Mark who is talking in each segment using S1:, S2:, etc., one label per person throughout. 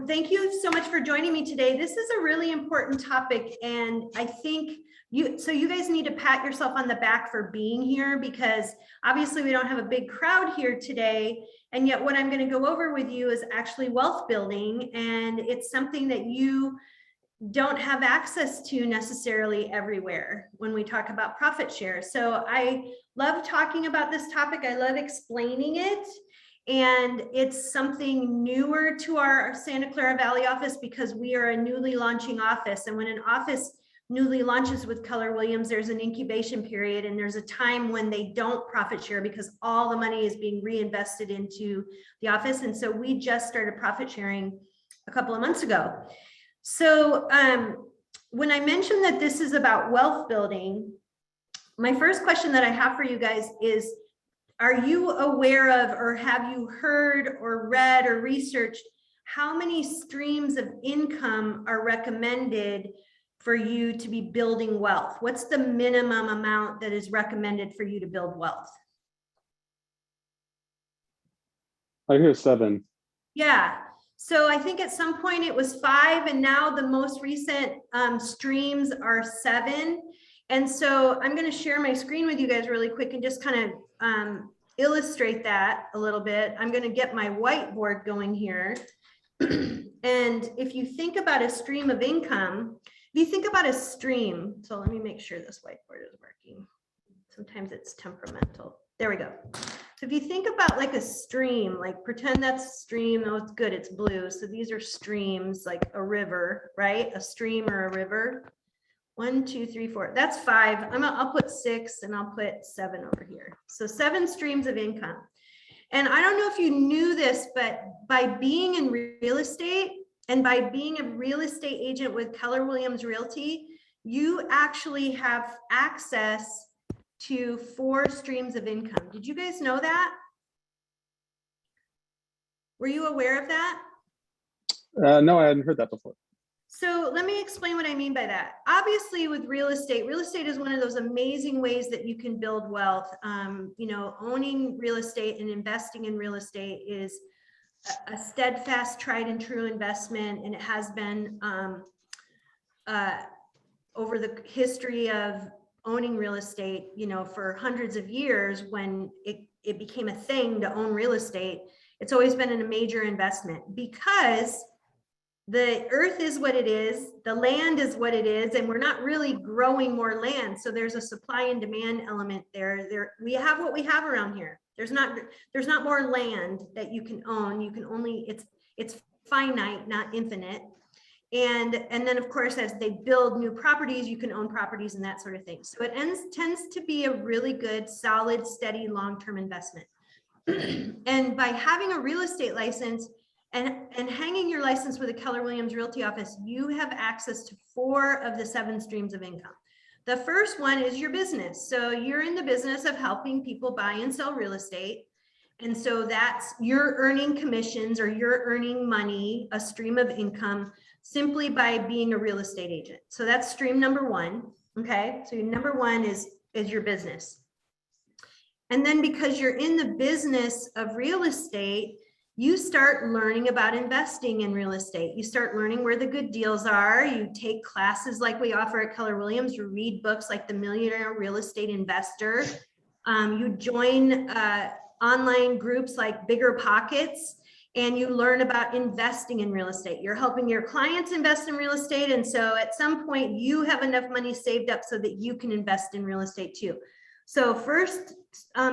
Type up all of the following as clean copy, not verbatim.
S1: Thank you so much for joining me today. This is a really important topic, and I think you guys need to pat yourself on the back for being here, because obviously we don't have a big crowd here today, and yet what I'm going to go over with you is actually wealth building, and it's something that you don't have access to necessarily everywhere when we talk about profit share. So I love talking about this topic. I love explaining it. And it's something newer to our Santa Clara Valley office because we are a newly launching office. And when an office newly launches with Keller Williams, there's an incubation period, and there's a time when they don't profit share because all the money is being reinvested into the office. And so we just started profit sharing a couple of months ago. So when I mentioned that this is about wealth building, my first question that I have for you guys is, are you aware of, or have you heard or read or researched how many streams of income are recommended for you to be building wealth? What's the minimum amount that is recommended for you to build wealth?
S2: I hear 7.
S1: Yeah. So I think at some point it was 5, and now the most recent streams are 7. And so I'm going to share my screen with you guys really quick and just kind of illustrate that a little bit. I'm going to get my whiteboard going here. And if you think about a stream of income, if you think about a stream, so let me make sure this whiteboard is working. Sometimes it's temperamental. There we go. So if you think about like a stream, like pretend that's a stream. Oh, it's good. It's blue. So these are streams, like a river, right? A stream or a river. 1, 2, 3, 4. That's 5. I'll put 6, and I'll put 7 over here. So 7 streams of income. And I don't know if you knew this, but by being in real estate and by being a real estate agent with Keller Williams Realty, you actually have access to 4 streams of income. Did you guys know that? Were you aware of that?
S2: No, I hadn't heard that before.
S1: So let me explain what I mean by that. Obviously, with real estate is one of those amazing ways that you can build wealth. You know, owning real estate and investing in real estate is a steadfast, tried and true investment, and it has been over the history of owning real estate, you know, for hundreds of years. When it became a thing to own real estate, it's always been a major investment, because the earth is what it is, the land is what it is, and we're not really growing more land. So there's a supply and demand element there. We have what we have around here. There's not more land that you can own. You can only, it's finite, not infinite. And then of course, as they build new properties, you can own properties and that sort of thing. So it tends to be a really good, solid, steady, long-term investment. And by having a real estate license and hanging your license with a Keller Williams Realty office, you have access to 4 of the 7 streams of income. The first one is your business. So you're in the business of helping people buy and sell real estate. And so that's, you're earning commissions, or you're earning money, a stream of income, simply by being a real estate agent. So that's stream number 1. Okay. So number 1 is your business. And then because you're in the business of real estate, you start learning about investing in real estate. You start learning where the good deals are. You take classes like we offer at Keller Williams. You read books like The Millionaire Real Estate Investor. You join online groups like Bigger Pockets, and you learn about investing in real estate. You're helping your clients invest in real estate. And so at some point you have enough money saved up so that you can invest in real estate too. So first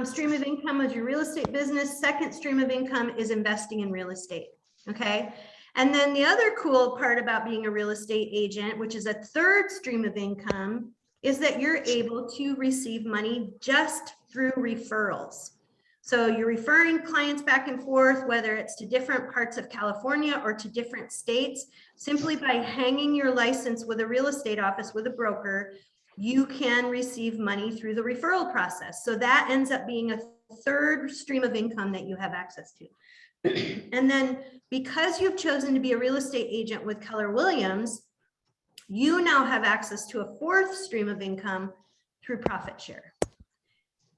S1: stream of income is your real estate business. Second stream of income is investing in real estate. Okay. And then the other cool part about being a real estate agent, which is a third stream of income, is that you're able to receive money just through referrals. So you're referring clients back and forth, whether it's to different parts of California or to different states, simply by hanging your license with a real estate office with a broker. You can receive money through the referral process. So that ends up being a third stream of income that you have access to. And then because you've chosen to be a real estate agent with Keller Williams, you now have access to a 4th stream of income through profit share.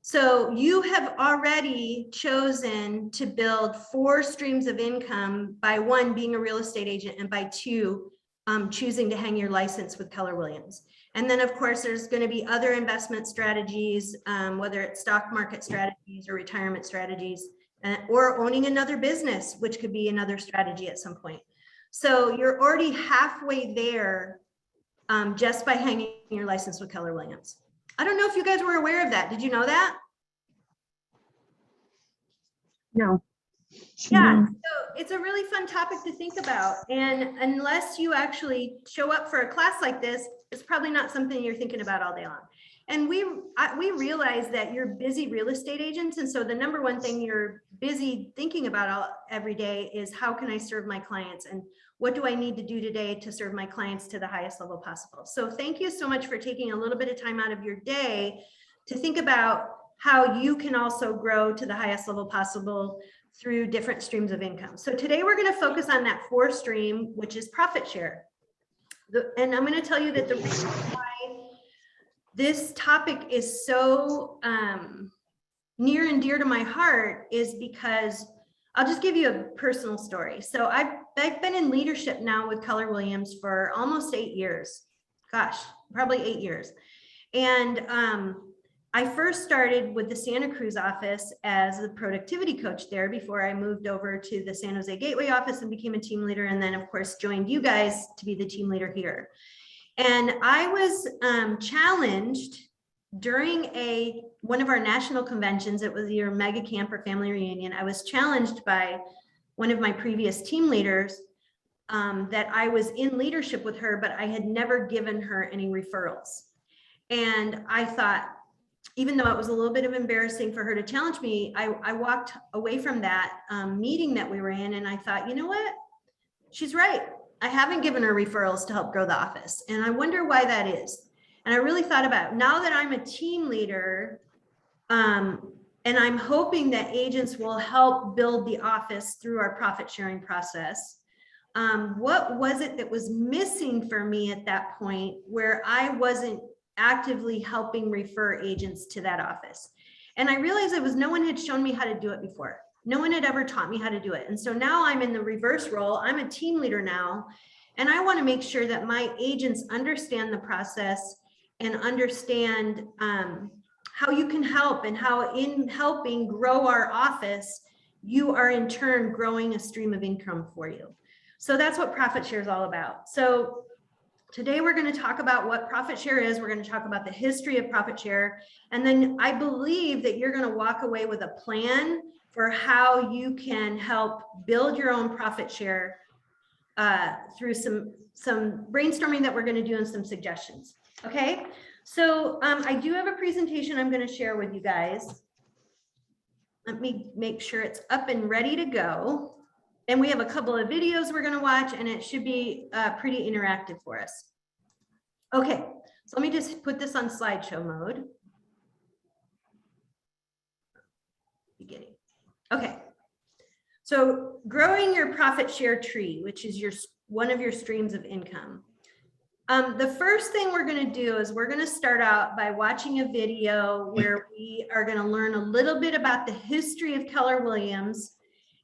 S1: So you have already chosen to build 4 streams of income by 1, being a real estate agent, and by 2, choosing to hang your license with Keller Williams. And then of course, there's going to be other investment strategies, whether it's stock market strategies or retirement strategies, or owning another business, which could be another strategy at some point. So you're already halfway there just by hanging your license with Keller Williams. I don't know if you guys were aware of that. Did you know that?
S3: No.
S1: Yeah, so it's a really fun topic to think about. And unless you actually show up for a class like this, it's probably not something you're thinking about all day long. And we realize that you're busy real estate agents. And so the number one thing you're busy thinking about every day is, how can I serve my clients? And what do I need to do today to serve my clients to the highest level possible? So thank you so much for taking a little bit of time out of your day to think about how you can also grow to the highest level possible through different streams of income. So today we're going to focus on that 4th stream, which is profit share. And I'm going to tell you that the reason why this topic is so near and dear to my heart is because I'll just give you a personal story. So I've been in leadership now with Keller Williams for almost 8 years. Gosh, probably 8 years. And I first started with the Santa Cruz office as a productivity coach there before I moved over to the San Jose Gateway office and became a team leader. And then of course, joined you guys to be the team leader here. And I was challenged during one of our national conventions. It was your mega camp or family reunion. I was challenged by one of my previous team leaders that I was in leadership with her, but I had never given her any referrals. And I thought, even though it was a little bit of embarrassing for her to challenge me, I walked away from that meeting that we were in, and I thought, you know what? She's right. I haven't given her referrals to help grow the office. And I wonder why that is. And I really thought about it. Now that I'm a team leader, and I'm hoping that agents will help build the office through our profit sharing process. What was it that was missing for me at that point where I wasn't actively helping refer agents to that office? And I realized it was no one had shown me how to do it before. No one had ever taught me how to do it. And so now I'm in the reverse role. I'm a team leader now, and I want to make sure that my agents understand the process and understand how you can help, and how in helping grow our office, you are in turn growing a stream of income for you. So that's what profit share is all about. So today we're going to talk about what profit share is. We're going to talk about the history of profit share. And then I believe that you're going to walk away with a plan for how you can help build your own profit share through some brainstorming that we're going to do and some suggestions. Okay, so I do have a presentation I'm going to share with you guys. Let me make sure it's up and ready to go. And we have a couple of videos we're going to watch, and it should be pretty interactive for us. Okay, so let me just put this on slideshow mode. Beginning. Okay, so growing your profit share tree, which is one of your streams of income. The first thing we're going to do is we're going to start out by watching a video where we are going to learn a little bit about the history of Keller Williams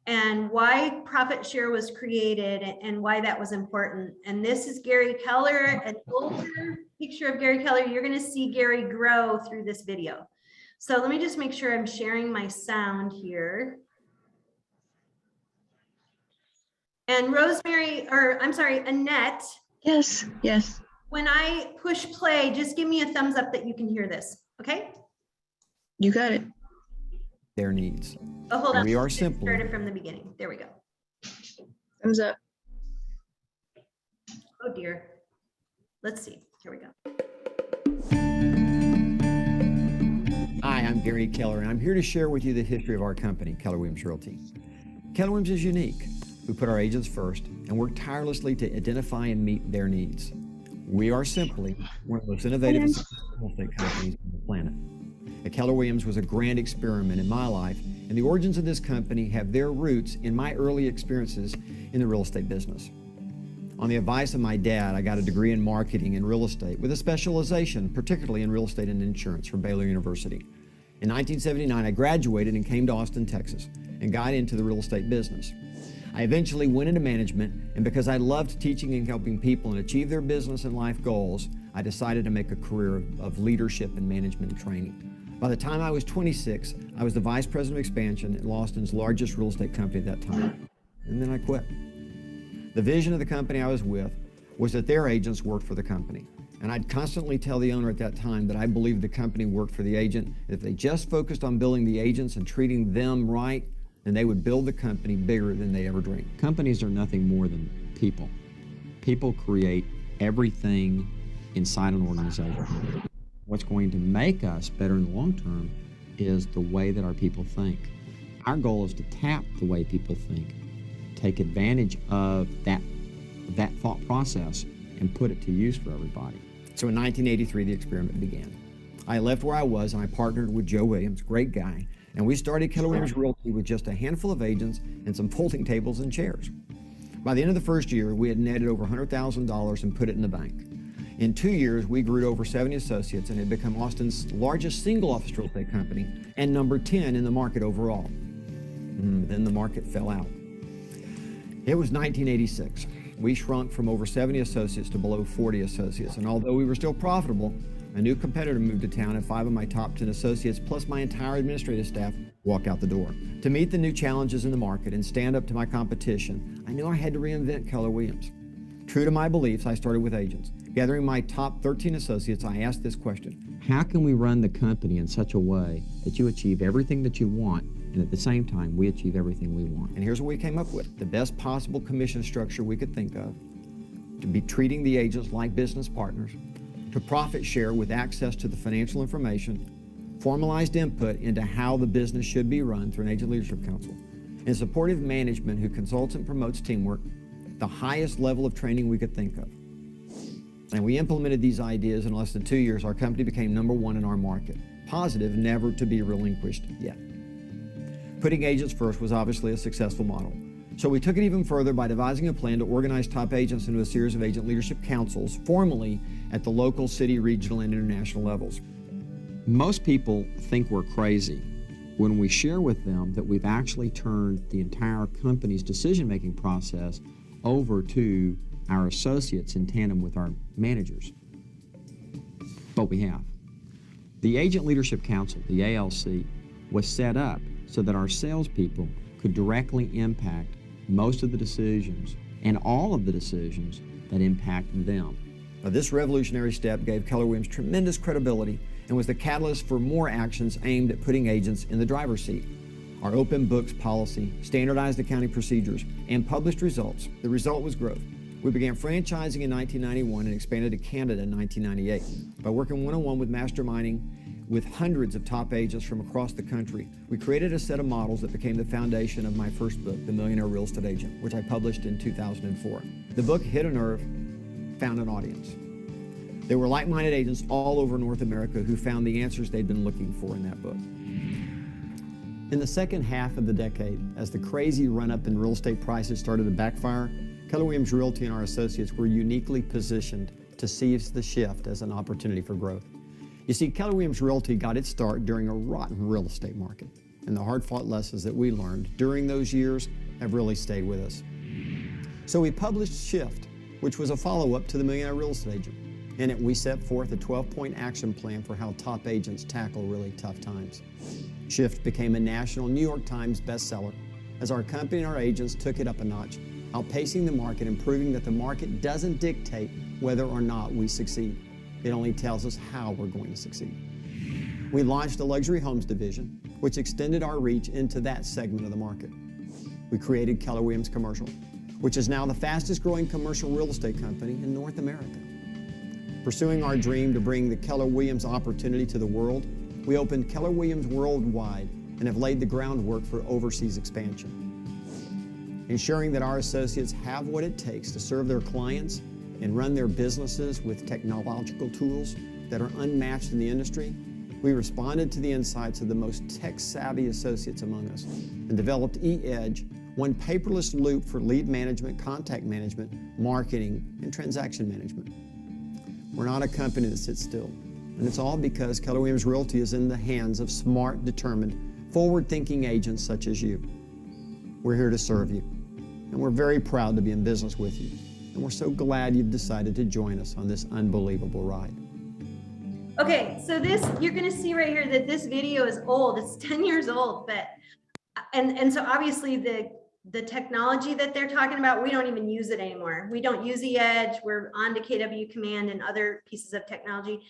S1: and why profit share was created and why that was important. And this is Gary Keller, an older picture of Gary Keller. You're going to see Gary grow through this video. So let me just make sure I'm sharing my sound here. And Rosemary, or I'm sorry, Annette.
S3: Yes, yes.
S1: When I push play, just give me a thumbs up that you can hear this, okay?
S3: You got it.
S4: Their needs.
S1: Oh, hold on.
S4: We are simply
S1: started from the beginning. There we go.
S3: Thumbs up.
S1: Oh dear. Let's see. Here we go.
S4: Hi, I'm Gary Keller, and I'm here to share with you the history of our company, Keller Williams Realty. Keller Williams is unique. We put our agents first and work tirelessly to identify and meet their needs. We are simply one of the most innovative real estate companies on the planet. Keller Williams was a grand experiment in my life, and the origins of this company have their roots in my early experiences in the real estate business. On the advice of my dad, I got a degree in marketing and real estate with a specialization, particularly in real estate and insurance from Baylor University. In 1979, I graduated and came to Austin, Texas, and got into the real estate business. I eventually went into management, and because I loved teaching and helping people and achieve their business and life goals, I decided to make a career of leadership and management and training. By the time I was 26, I was the vice president of expansion at Austin's largest real estate company at that time, and then I quit. The vision of the company I was with was that their agents worked for the company. And I'd constantly tell the owner at that time that I believed the company worked for the agent. If they just focused on building the agents and treating them right, then they would build the company bigger than they ever dreamed.
S5: Companies are nothing more than people. People create everything inside an organization. What's going to make us better in the long term is the way that our people think. Our goal is to tap the way people think, take advantage of that thought process and put it to use for everybody.
S4: So in 1983, the experiment began. I left where I was and I partnered with Joe Williams, great guy, and we started Keller Williams Realty with just a handful of agents and some folding tables and chairs. By the end of the first year, we had netted over $100,000 and put it in the bank. In 2 years, we grew to over 70 associates and had become Austin's largest single office real estate company and number 10 in the market overall. Then the market fell out. It was 1986. We shrunk from over 70 associates to below 40 associates, and although we were still profitable, a new competitor moved to town and 5 of my top 10 associates, plus my entire administrative staff, walked out the door. To meet the new challenges in the market and stand up to my competition, I knew I had to reinvent Keller Williams. True to my beliefs, I started with agents. Gathering my top 13 associates, I asked this question:
S5: How can we run the company in such a way that you achieve everything that you want, and at the same time, we achieve everything we want?
S4: And here's what we came up with: the best possible commission structure we could think of, to be treating the agents like business partners, to profit share with access to the financial information, formalized input into how the business should be run through an agent leadership council, and supportive management who consults and promotes teamwork, the highest level of training we could think of. And we implemented these ideas in less than 2 years. Our company became number 1 in our market. Positive, never to be relinquished yet. Putting agents first was obviously a successful model. So we took it even further by devising a plan to organize top agents into a series of agent leadership councils, formally at the local, city, regional, and international levels.
S5: Most people think we're crazy when we share with them that we've actually turned the entire company's decision-making process over to our associates in tandem with our managers. But we have. The Agent Leadership Council, the ALC, was set up so that our salespeople could directly impact most of the decisions and all of the decisions that impact them.
S4: Now, this revolutionary step gave Keller Williams tremendous credibility and was the catalyst for more actions aimed at putting agents in the driver's seat. Our open books policy, standardized accounting procedures, and published results. The result was growth. We began franchising in 1991 and expanded to Canada in 1998. By working one-on-one with masterminding with hundreds of top agents from across the country, we created a set of models that became the foundation of my first book, The Millionaire Real Estate Agent, which I published in 2004. The book hit a nerve, found an audience. There were like-minded agents all over North America who found the answers they'd been looking for in that book. In the second half of the decade, as the crazy run-up in real estate prices started to backfire, Keller Williams Realty and our associates were uniquely positioned to seize the shift as an opportunity for growth. You see, Keller Williams Realty got its start during a rotten real estate market, and the hard-fought lessons that we learned during those years have really stayed with us. So we published Shift, which was a follow-up to The Millionaire Real Estate Agent. In it, we set forth a 12-point action plan for how top agents tackle really tough times. Shift became a national New York Times bestseller as our company and our agents took it up a notch, outpacing the market and proving that the market doesn't dictate whether or not we succeed. It only tells us how we're going to succeed. We launched a luxury homes division, which extended our reach into that segment of the market. We created Keller Williams Commercial, which is now the fastest growing commercial real estate company in North America. Pursuing our dream to bring the Keller Williams opportunity to the world, we opened Keller Williams Worldwide and have laid the groundwork for overseas expansion. Ensuring that our associates have what it takes to serve their clients and run their businesses with technological tools that are unmatched in the industry, we responded to the insights of the most tech-savvy associates among us and developed E-Edge, one paperless loop for lead management, contact management, marketing, and transaction management. We're not a company that sits still. And it's all because Keller Williams Realty is in the hands of smart, determined, forward-thinking agents such as you. We're here to serve you, and we're very proud to be in business with you. And we're so glad you've decided to join us on this unbelievable ride.
S1: Okay, so this, you're gonna see right here that this video is old, it's 10 years old, but, and so obviously the technology that they're talking about, we don't even use it anymore. We don't use the Edge, we're on to KW Command and other pieces of technology.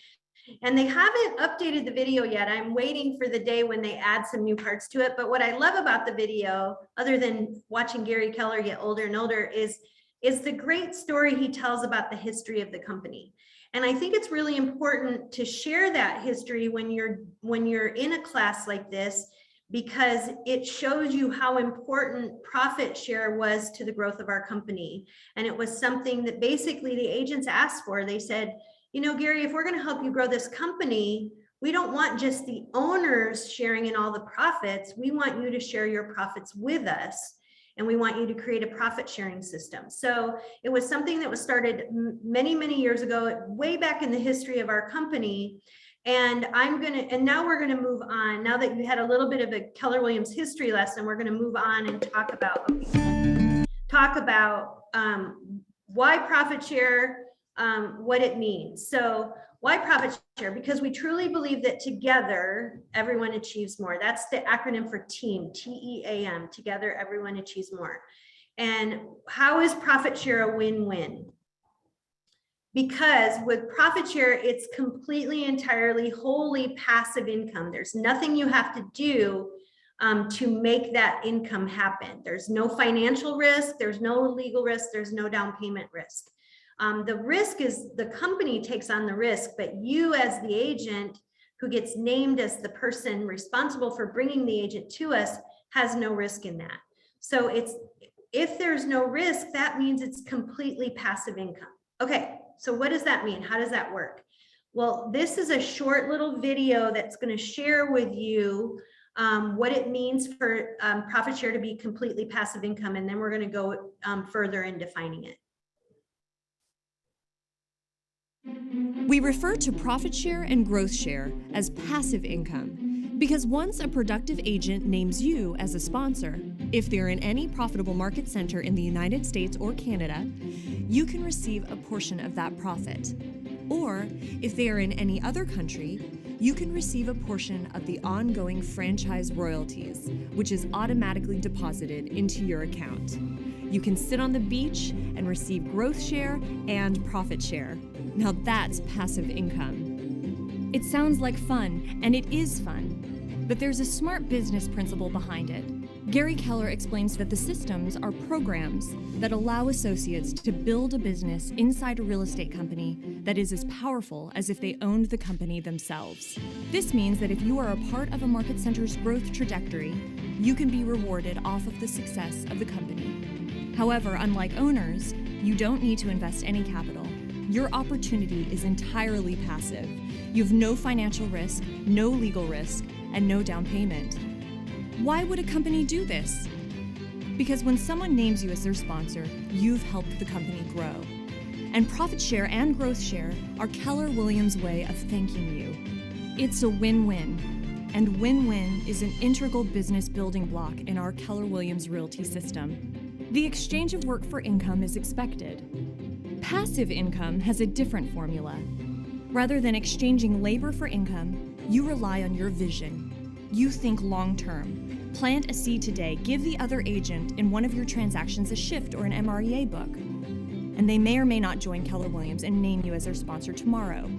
S1: And they haven't updated the video yet. I'm waiting for the day when they add some new parts to it. But what I love about the video, other than watching Gary Keller get older and older, is the great story he tells about the history of the company. And I think it's really important to share that history when you're in a class like this, because it shows you how important profit share was to the growth of our company. And it was something that basically the agents asked for. They said, you know, Gary, if we're going to help you grow this company, we don't want just the owners sharing in all the profits. We want you to share your profits with us. And we want you to create a profit sharing system. So it was something that was started many, many years ago, way back in the history of our company. And now we're going to move on. Now that you had a little bit of a Keller Williams history lesson, we're going to move on and talk about why profit share, what it means. So why profit share? Because we truly believe that together, everyone achieves more. That's the acronym for TEAM, T-E-A-M, together, everyone achieves more. And how is profit share a win-win? Because with profit share, it's completely, entirely, wholly passive income. There's nothing you have to do to make that income happen. There's no financial risk, there's no legal risk, there's no down payment risk. The risk is the company takes on the risk, but you as the agent who gets named as the person responsible for bringing the agent to us has no risk in that. So if there's no risk, that means it's completely passive income. Okay, so what does that mean? How does that work? Well, this is a short little video that's going to share with you what it means for profit share to be completely passive income, and then we're going to go further in defining it.
S6: We refer to profit share and growth share as passive income because once a productive agent names you as a sponsor, if they're in any profitable market center in the United States or Canada, you can receive a portion of that profit. Or if they are in any other country, you can receive a portion of the ongoing franchise royalties, which is automatically deposited into your account. You can sit on the beach and receive growth share and profit share. Now that's passive income. It sounds like fun, and it is fun, but there's a smart business principle behind it. Gary Keller explains that the systems are programs that allow associates to build a business inside a real estate company that is as powerful as if they owned the company themselves. This means that if you are a part of a market center's growth trajectory, you can be rewarded off of the success of the company. However, unlike owners, you don't need to invest any capital. Your opportunity is entirely passive. You have no financial risk, no legal risk, and no down payment. Why would a company do this? Because when someone names you as their sponsor, you've helped the company grow. And profit share and growth share are Keller Williams' way of thanking you. It's a win-win, and win-win is an integral business building block in our Keller Williams Realty system. The exchange of work for income is expected. Passive income has a different formula. Rather than exchanging labor for income, you rely on your vision. You think long-term. Plant a seed today. Give the other agent in one of your transactions a shift or an MREA book. And they may or may not join Keller Williams and name you as their sponsor tomorrow.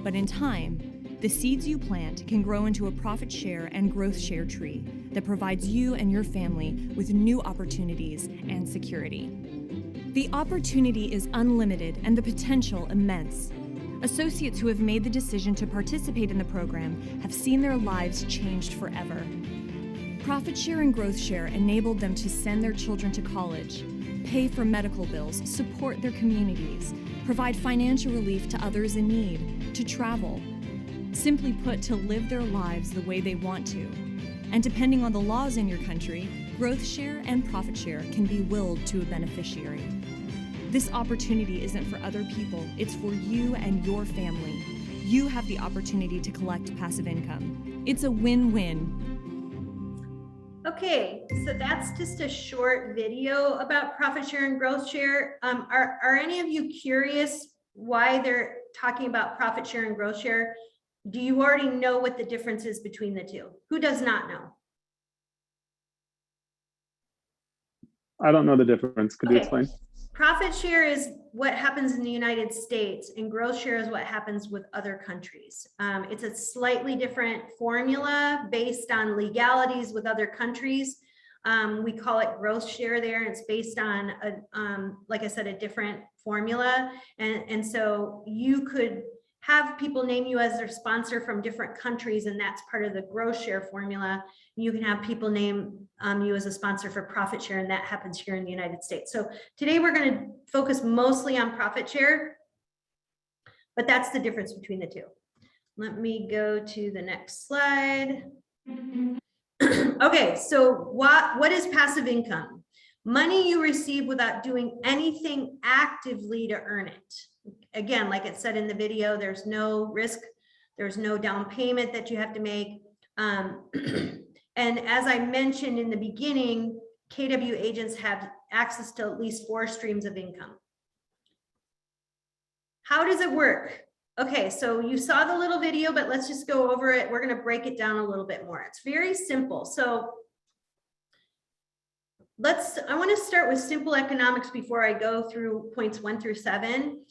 S6: But in time, the seeds you plant can grow into a profit share and growth share tree that provides you and your family with new opportunities and security. The opportunity is unlimited and the potential immense. Associates who have made the decision to participate in the program have seen their lives changed forever. Profit share and growth share enabled them to send their children to college, pay for medical bills, support their communities, provide financial relief to others in need, to travel. Simply put, to live their lives the way they want to. And depending on the laws in your country, growth share and profit share can be willed to a beneficiary. This opportunity isn't for other people, it's for you and your family. you have the opportunity to collect passive income. It's a win-win.
S1: Okay, so that's just a short video about profit share and growth share. Are any of you curious why they're talking about profit share and growth share? Do you already know what the difference is between the two? Who does not know?
S2: I don't know the difference. Could you
S1: Okay.
S2: explain?
S1: Profit share is what happens in the United States, and growth share is what happens with other countries. It's a slightly different formula based on legalities with other countries. We call it growth share there, and it's based on, like I said, a different formula. And so you could have people name you as their sponsor from different countries, and that's part of the growth share formula. You can have people name you as a sponsor for profit share, and that happens here in the United States. So today we're going to focus mostly on profit share, but that's the difference between the two. Let me go to the next slide. Okay, so what is passive income? Money you receive without doing anything actively to earn it. Again, like it said in the video, there's no risk, there's no down payment that you have to make. And as I mentioned in the beginning, KW agents have access to at least 4 streams of income. How does it work? Okay, so you saw the little video, but let's just go over it. We're going to break it down a little bit more. It's very simple. So I want to start with simple economics before I go through points 1 through 7.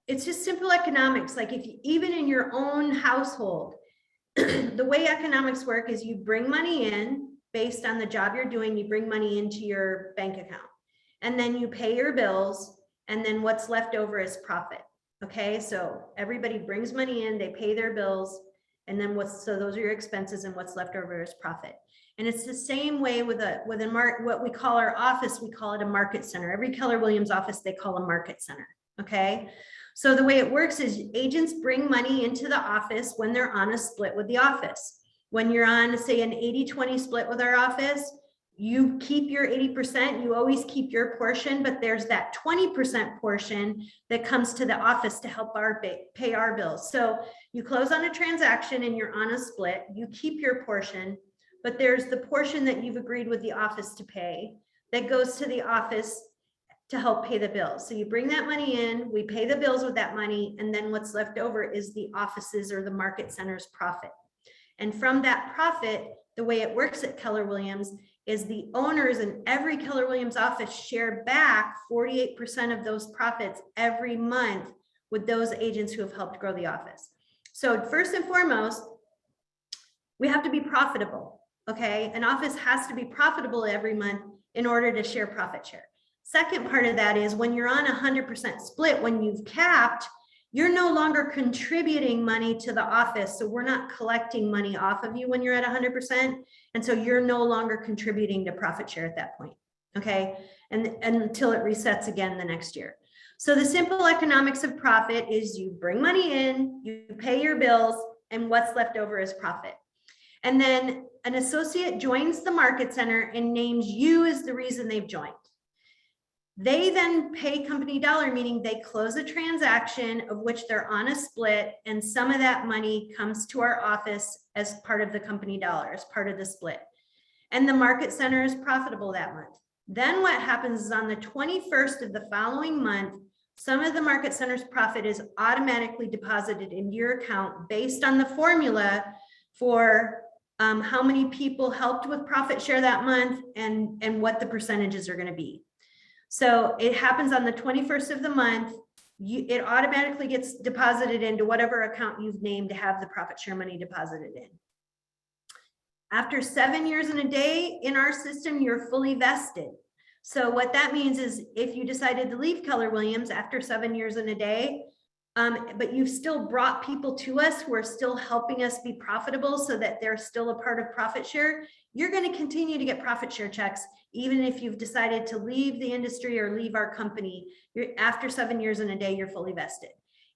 S1: It's just simple economics. Like even in your own household, the way economics work is you bring money in based on the job you're doing, you bring money into your bank account, and then you pay your bills, and then what's left over is profit. Okay, so everybody brings money in, they pay their bills, and then so those are your expenses, and what's left over is profit. And it's the same way with what we call our office, we call it a market center. Every Keller Williams office, they call a market center. Okay, so the way it works is agents bring money into the office when they're on a split with the office. When you're on, say, an 80-20 split with our office, you keep your 80%, you always keep your portion, but there's that 20% portion that comes to the office to help pay our bills. So you close on a transaction and you're on a split, you keep your portion, but there's the portion that you've agreed with the office to pay that goes to the office to help pay the bills. So you bring that money in, we pay the bills with that money, and then what's left over is the offices or the market center's profit. And from that profit, the way it works at Keller Williams is the owners in every Keller Williams office share back 48% of those profits every month with those agents who have helped grow the office. So first and foremost, we have to be profitable, okay? An office has to be profitable every month in order to share profit share. Second part of that is when you're on 100% split, when you've capped, you're no longer contributing money to the office. So we're not collecting money off of you when you're at 100%. And so you're no longer contributing to profit share at that point, okay? And until it resets again the next year. So the simple economics of profit is you bring money in, you pay your bills, and what's left over is profit. And then an associate joins the market center and names you as the reason they've joined. They then pay company dollar, meaning they close a transaction of which they're on a split, and some of that money comes to our office as part of the company dollar, as part of the split. And the market center is profitable that month. Then what happens is on the 21st of the following month, some of the market center's profit is automatically deposited into your account based on the formula for how many people helped with profit share that month and what the percentages are going to be. So it happens on the 21st of the month. It automatically gets deposited into whatever account you've named to have the profit share money deposited in. After 7 years and a day in our system, you're fully vested. So what that means is if you decided to leave Keller Williams after 7 years and a day, but you've still brought people to us who are still helping us be profitable so that they're still a part of profit share, you're going to continue to get profit share checks, even if you've decided to leave the industry or leave our company. After 7 years and a day, you're fully vested.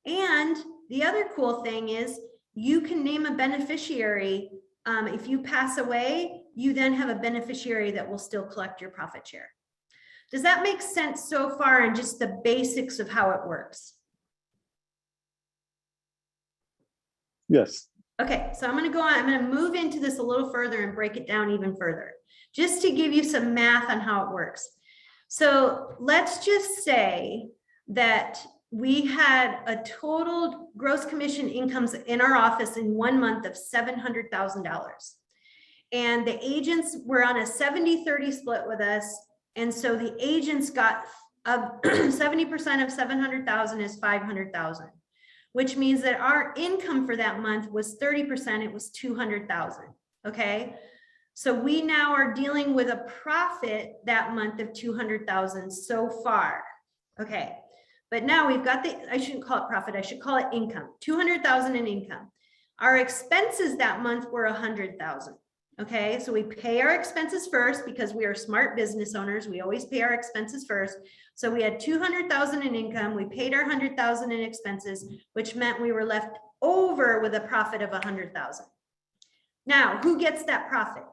S1: And the other cool thing is you can name a beneficiary. If you pass away, you then have a beneficiary that will still collect your profit share. Does that make sense so far, and just the basics of how it works?
S2: Yes.
S1: Okay, so I'm going to go on. I'm going to move into this a little further and break it down even further, just to give you some math on how it works. So let's just say that we had a total gross commission incomes in our office in 1 month of $700,000. And the agents were on a 70-30 split with us. And so the agents got 70% of 700,000 is 500,000. Which means that our income for that month was 30%, it was 200,000, okay? So we now are dealing with a profit that month of 200,000 so far, okay? But now we've got I shouldn't call it profit, I should call it income, 200,000 in income. Our expenses that month were 100,000, okay? So we pay our expenses first because we are smart business owners, we always pay our expenses first. So we had 200,000 in income, we paid our 100,000 in expenses, which meant we were left over with a profit of 100,000. Now, who gets that profit?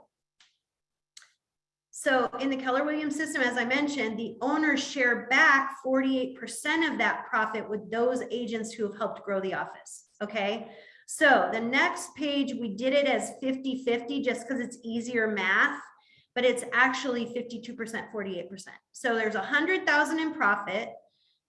S1: So in the Keller Williams system, as I mentioned, the owners share back 48% of that profit with those agents who have helped grow the office, okay? So the next page, we did it as 50-50 just because it's easier math, but it's actually 52%, 48%. So there's 100,000 in profit,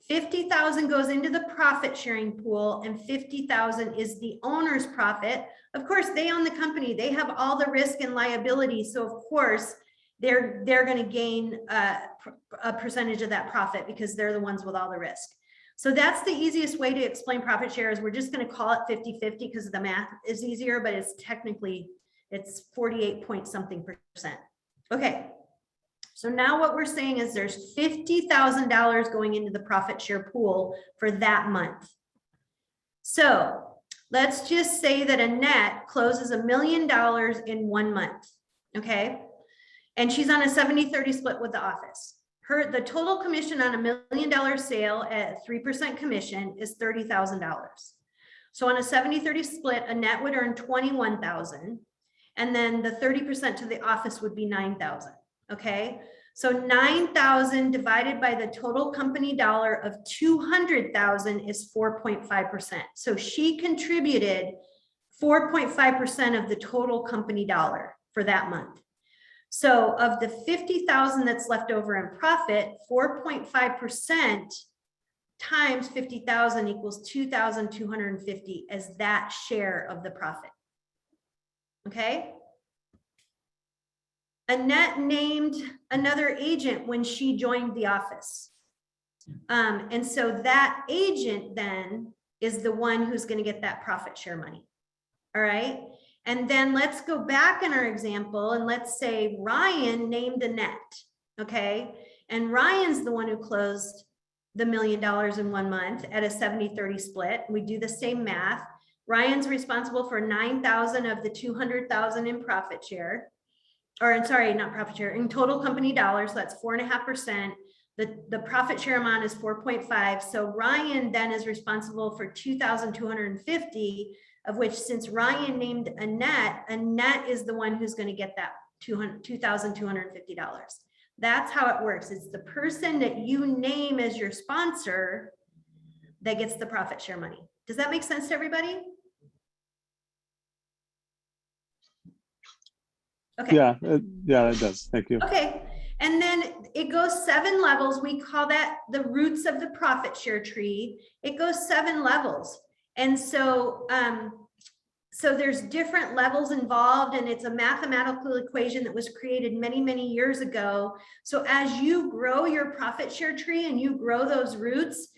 S1: 50,000 goes into the profit sharing pool, and 50,000 is the owner's profit. Of course, they own the company, they have all the risk and liability. So of course, they're going to gain a percentage of that profit because they're the ones with all the risk. So that's the easiest way to explain profit share is we're just going to call it 50-50 because the math is easier, but it's technically, it's 48 point something percent. Okay, so now what we're saying is there's $50,000 going into the profit share pool for that month. So let's just say that Annette closes $1 million in 1 month, okay? And she's on a 70-30 split with the office. The total commission on $1 million sale at 3% commission is $30,000. So on a 70-30 split, Annette would earn $21,000. And then the 30% to the office would be $9,000, okay? So $9,000 divided by the total company dollar of $200,000 is 4.5%. So she contributed 4.5% of the total company dollar for that month. So of the 50,000 that's left over in profit, 4.5% times 50,000 equals 2,250 as that share of the profit. Okay. Annette named another agent when she joined the office. And so that agent then is the one who's going to get that profit share money. All right. And then let's go back in our example and let's say Ryan named Annette. Okay. And Ryan's the one who closed the $1 million in 1 month at a 70-30 split. We do the same math. Ryan's responsible for 9,000 of the 200,000 in profit share, or sorry, not profit share, in total company dollars. So that's 4.5%. The profit share amount is 4.5. So Ryan then is responsible for 2,250, of which since Ryan named Annette, Annette is the one who's going to get that $2,250. That's how it works. It's the person that you name as your sponsor that gets the profit share money. Does that make sense to everybody? Okay.
S2: Yeah, yeah, it does. Thank you.
S1: Okay. And then it goes 7 levels. We call that the roots of the profit share tree. It goes 7 levels. And so, so there's different levels involved, and it's a mathematical equation that was created many, many years ago. So as you grow your profit share tree and you grow those roots,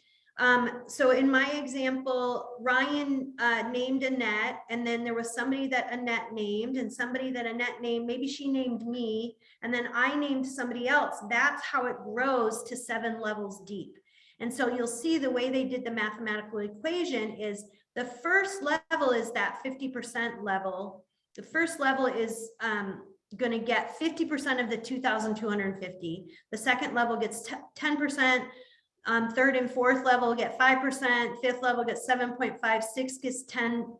S1: so in my example, Ryan named Annette, and then there was somebody that Annette named, and somebody that Annette named, maybe she named me, and then I named somebody else. That's how it grows to 7 levels deep. And so you'll see the way they did the mathematical equation is the first level is that 50% level. The first level is going to get 50% of the 2,250. The second level gets 10%. Third and fourth level get 5%. Fifth level gets 7.5. Sixth gets 10%.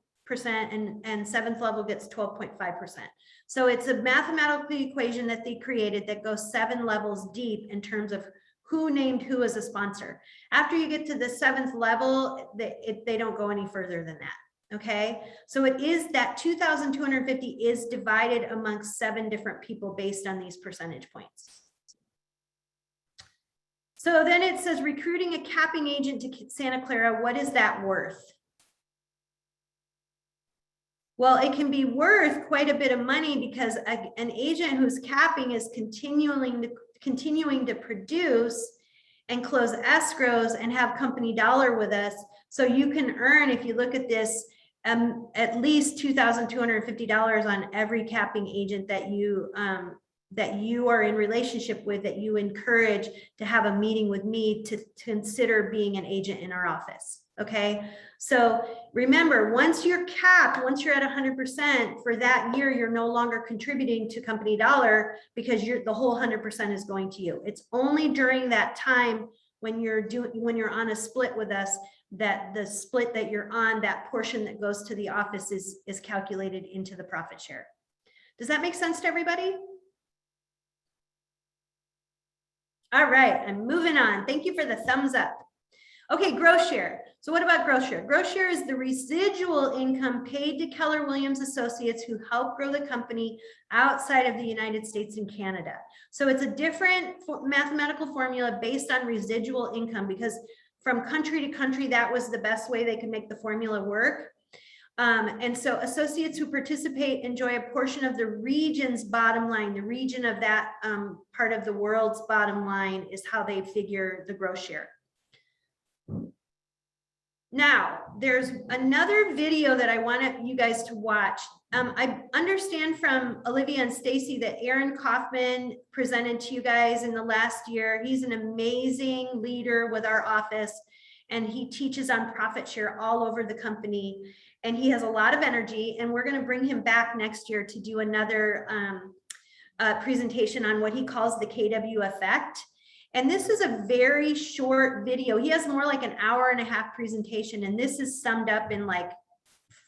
S1: And seventh level gets 12.5%. So it's a mathematical equation that they created that goes 7 levels deep in terms of who named who as a sponsor. After you get to the 7th level, they don't go any further than that. Okay, so it is that 2,250 is divided amongst 7 different people based on these percentage points. So then it says recruiting a capping agent to Santa Clara. What is that worth? Well, it can be worth quite a bit of money because an agent who's capping is continuing to produce and close escrows and have company dollar with us. So you can earn, if you look at this, at least $2,250 on every capping agent that you are in relationship with, that you encourage to have a meeting with me to consider being an agent in our office. Okay, so remember, once you're capped, once you're at 100% for that year, you're no longer contributing to company dollar because the whole 100% is going to you. It's only during that time when you're on a split with us that the split that you're on, that portion that goes to the office is calculated into the profit share. Does that make sense to everybody? All right, I'm moving on. Thank you for the thumbs up. Okay, growth share. So what about growth share? Growth share is the residual income paid to Keller Williams associates who help grow the company outside of the United States and Canada. So it's a different mathematical formula based on residual income, because from country to country, that was the best way they could make the formula work. And so associates who participate enjoy a portion of the region's bottom line. The region of that part of the world's bottom line is how they figure the growth share. Now, there's another video that I want you guys to watch. I understand from Olivia and Stacy that Aaron Kaufman presented to you guys in the last year. He's an amazing leader with our office, and he teaches on profit share all over the company. And he has a lot of energy, and we're going to bring him back next year to do another presentation on what he calls the KW effect. And this is a very short video. He has more like an hour-and-a-half presentation, and this is summed up in like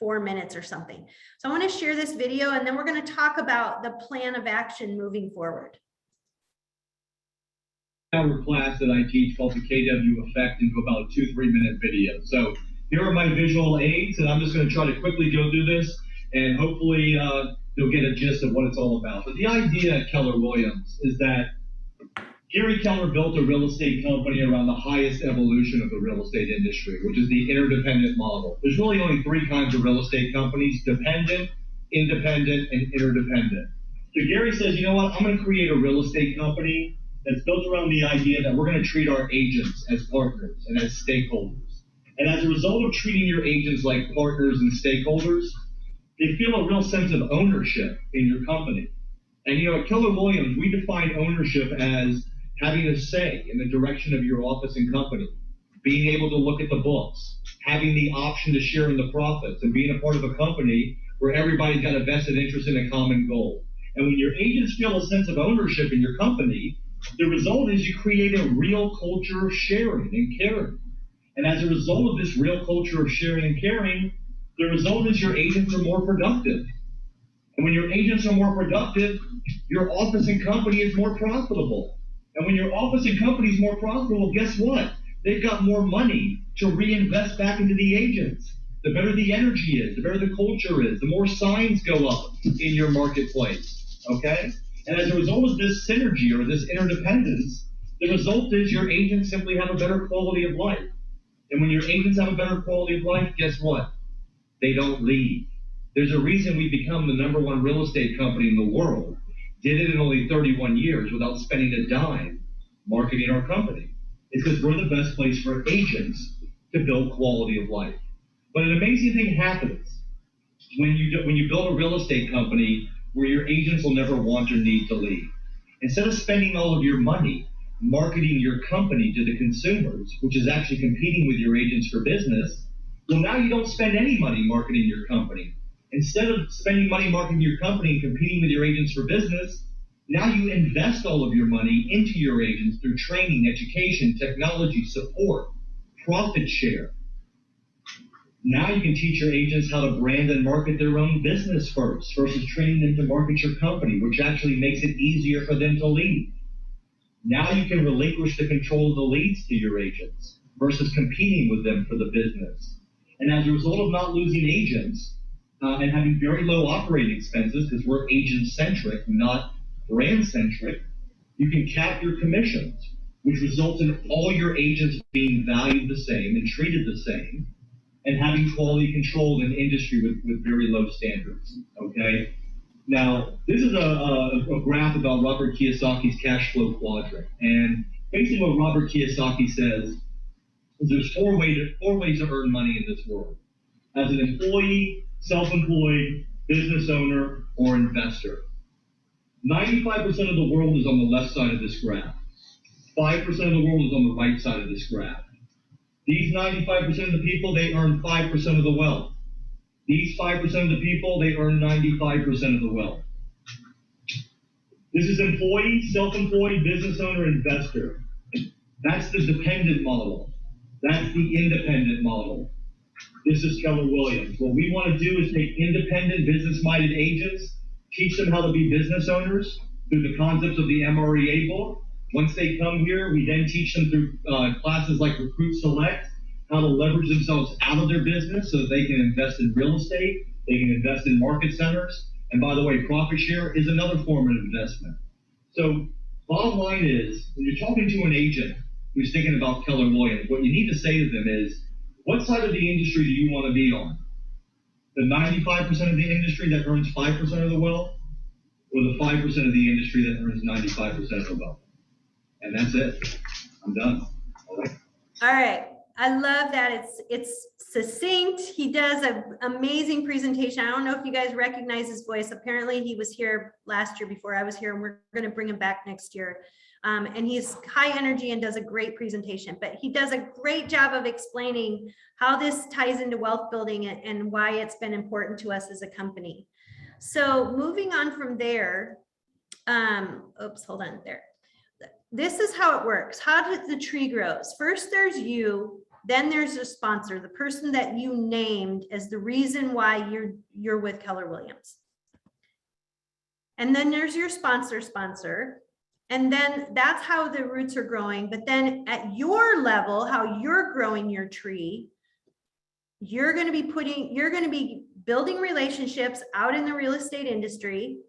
S1: 4 minutes or something. So I want to share this video, and then we're going to talk about the plan of action moving forward.
S7: Our class that I teach called the KW effect into about a 2-3 minute video. So here are my visual aids, and I'm just going to try to quickly go through this, and hopefully you'll get a gist of what it's all about. But the idea at Keller Williams is that Gary Keller built a real estate company around the highest evolution of the real estate industry, which is the interdependent model. There's really only 3 kinds of real estate companies: dependent, independent, and interdependent. So Gary says, you know what, I'm going to create a real estate company that's built around the idea that we're going to treat our agents as partners and as stakeholders. And as a result of treating your agents like partners and stakeholders, they feel a real sense of ownership in your company. And you know, at Keller Williams, we define ownership as having a say in the direction of your office and company, being able to look at the books, having the option to share in the profits, and being a part of a company where everybody's got a vested interest in a common goal. And when your agents feel a sense of ownership in your company, the result is you create a real culture of sharing and caring. And as a result of this real culture of sharing and caring, the result is your agents are more productive. And when your agents are more productive, your office and company is more profitable. And when your office and company is more profitable, guess what? They've got more money to reinvest back into the agents. The better the energy is, the better the culture is, the more signs go up in your marketplace, okay? And as a result of this synergy or this interdependence, the result is your agents simply have a better quality of life. And when your agents have a better quality of life, guess what? They don't leave. There's a reason we've become the #1 real estate company in the world. Did it in only 31 years without spending a dime marketing our company. It's because we're the best place for agents to build quality of life. But an amazing thing happens when you build a real estate company where your agents will never want or need to leave. Instead of spending all of your money marketing your company to the consumers, which is actually competing with your agents for business, well, now you don't spend any money marketing your company. Instead of spending money marketing your company and competing with your agents for business, now you invest all of your money into your agents through training, education, technology, support, profit share. Now you can teach your agents how to brand and market their own business first versus training them to market your company, which actually makes it easier for them to lead. Now you can relinquish the control of the leads to your agents versus competing with them for the business. And as a result of not losing agents and having very low operating expenses, because we're agent-centric, not brand-centric, you can cap your commissions, which results in all your agents being valued the same and treated the same, and having quality control in an industry with very low standards, okay? Now, this is a graph about Robert Kiyosaki's cash flow quadrant. And basically what Robert Kiyosaki says is there's four ways to earn money in this world. As an employee, self-employed, business owner, or investor. 95% of the world is on the left side of this graph. 5% of the world is on the right side of this graph. These 95% of the people, they earn 5% of the wealth. These 5% of the people, they earn 95% of the wealth. This is employee, self-employed, business owner, investor. That's the dependent model. That's the independent model. This is Keller Williams. What we want to do is take independent, business-minded agents, teach them how to be business owners through the concepts of the MREA book. Once they come here, we then teach them through classes like Recruit Select, how to leverage themselves out of their business so that they can invest in real estate, they can invest in market centers. And by the way, profit share is another form of investment. So bottom line is, when you're talking to an agent who's thinking about Keller Williams, what you need to say to them is, what side of the industry do you want to be on? The 95% of the industry that earns 5% of the wealth, or the 5% of the industry that earns 95% of the wealth? And that's it. I'm done. All right.
S1: All right. I love that. It's succinct. He does an amazing presentation. I don't know if you guys recognize his voice. Apparently he was here last year before I was here, and we're going to bring him back next year. And he's high energy and does a great presentation, but he does a great job of explaining how this ties into wealth building and why it's been important to us as a company. So moving on from there, oops, hold on there. This is how it works. How does the tree grows? First, there's you, then there's a sponsor, the person that you named as the reason why you're with Keller Williams. And then there's your sponsor. And then that's how the roots are growing. But then at your level, how you're growing your tree, you're going to be building relationships out in the real estate industry,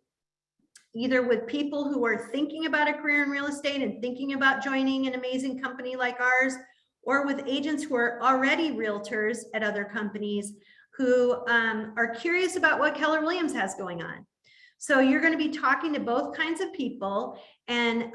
S1: either with people who are thinking about a career in real estate and thinking about joining an amazing company like ours, or with agents who are already realtors at other companies who are curious about what Keller Williams has going on. So you're going to be talking to both kinds of people and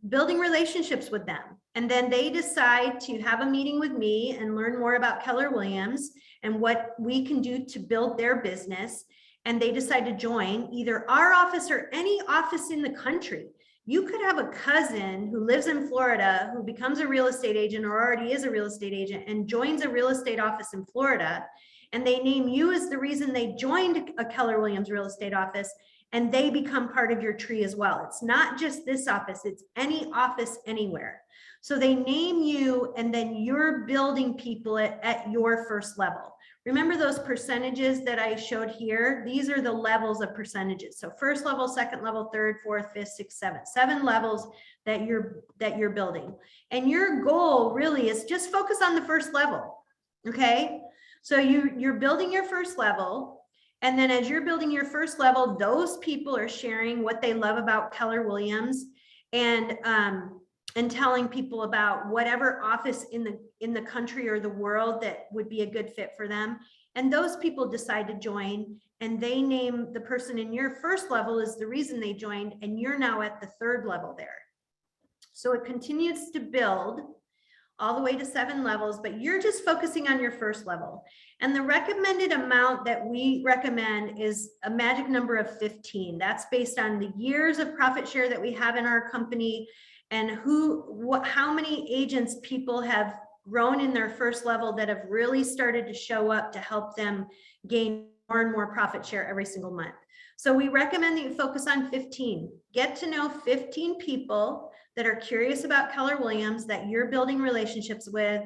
S1: building relationships with them. And then they decide to have a meeting with me and learn more about Keller Williams and what we can do to build their business. And they decide to join either our office or any office in the country. You could have a cousin who lives in Florida who becomes a real estate agent or already is a real estate agent and joins a real estate office in Florida. And they name you as the reason they joined a Keller Williams real estate office, and they become part of your tree as well. It's not just this office, it's any office anywhere. So they name you, and then you're building people at your first level. Remember those percentages that I showed here? These are the levels of percentages. So first level, second level, third, fourth, fifth, sixth, seventh, 7 levels that you're building. And your goal really is just focus on the first level, okay? So you're building your first level. And then as you're building your first level, those people are sharing what they love about Keller Williams and telling people about whatever office in the country or the world that would be a good fit for them. And those people decide to join, and they name the person in your first level as the reason they joined, and you're now at the third level there. So it continues to build all the way to 7 levels, but you're just focusing on your first level. And the recommended amount that we recommend is a magic number of 15. That's based on the years of profit share that we have in our company and how many agents people have grown in their first level that have really started to show up to help them gain more and more profit share every single month. So we recommend that you focus on 15. Get to know 15 people that are curious about Keller Williams, that you're building relationships with,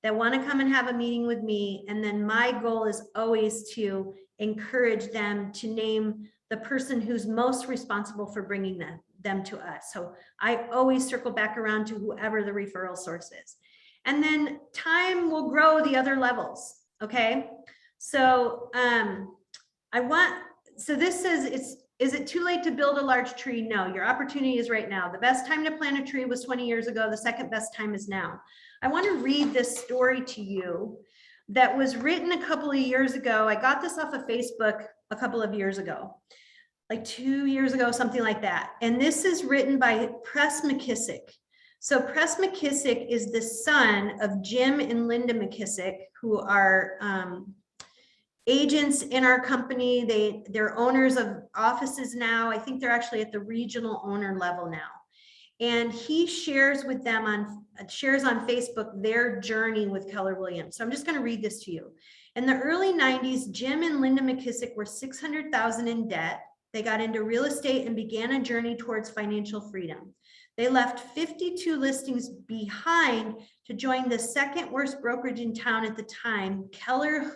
S1: that want to come and have a meeting with me. And then my goal is always to encourage them to name the person who's most responsible for bringing them to us. So I always circle back around to whoever the referral source is. And then time will grow the other levels. Okay. So this says is it too late to build a large tree? No, your opportunity is right now. The best time to plant a tree was 20 years ago. The second best time is now. I want to read this story to you that was written a couple of years ago. I got this off of Facebook a couple of years ago, like 2 years ago, something like that. And this is written by Press McKissick. So Press McKissick is the son of Jim and Linda McKissick, who are agents in our company. They're owners of offices now. I think they're actually at the regional owner level now. And he shares with them shares on Facebook their journey with Keller Williams. So I'm just going to read this to you. In the early 90s, Jim and Linda McKissick were $600,000 in debt. They got into real estate and began a journey towards financial freedom. They left 52 listings behind to join the second worst brokerage in town at the time, Keller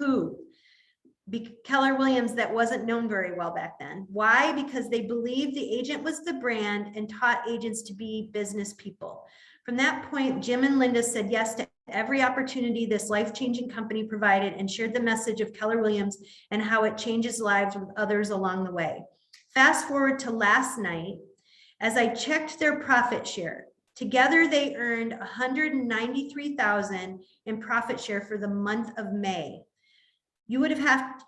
S1: Williams, that wasn't known very well back then. Why? Because they believed the agent was the brand and taught agents to be business people. From that point, Jim and Linda said yes to every opportunity this life-changing company provided and shared the message of Keller Williams and how it changes lives with others along the way. Fast forward to last night, as I checked their profit share. Together, they earned $193,000 in profit share for the month of May. You would have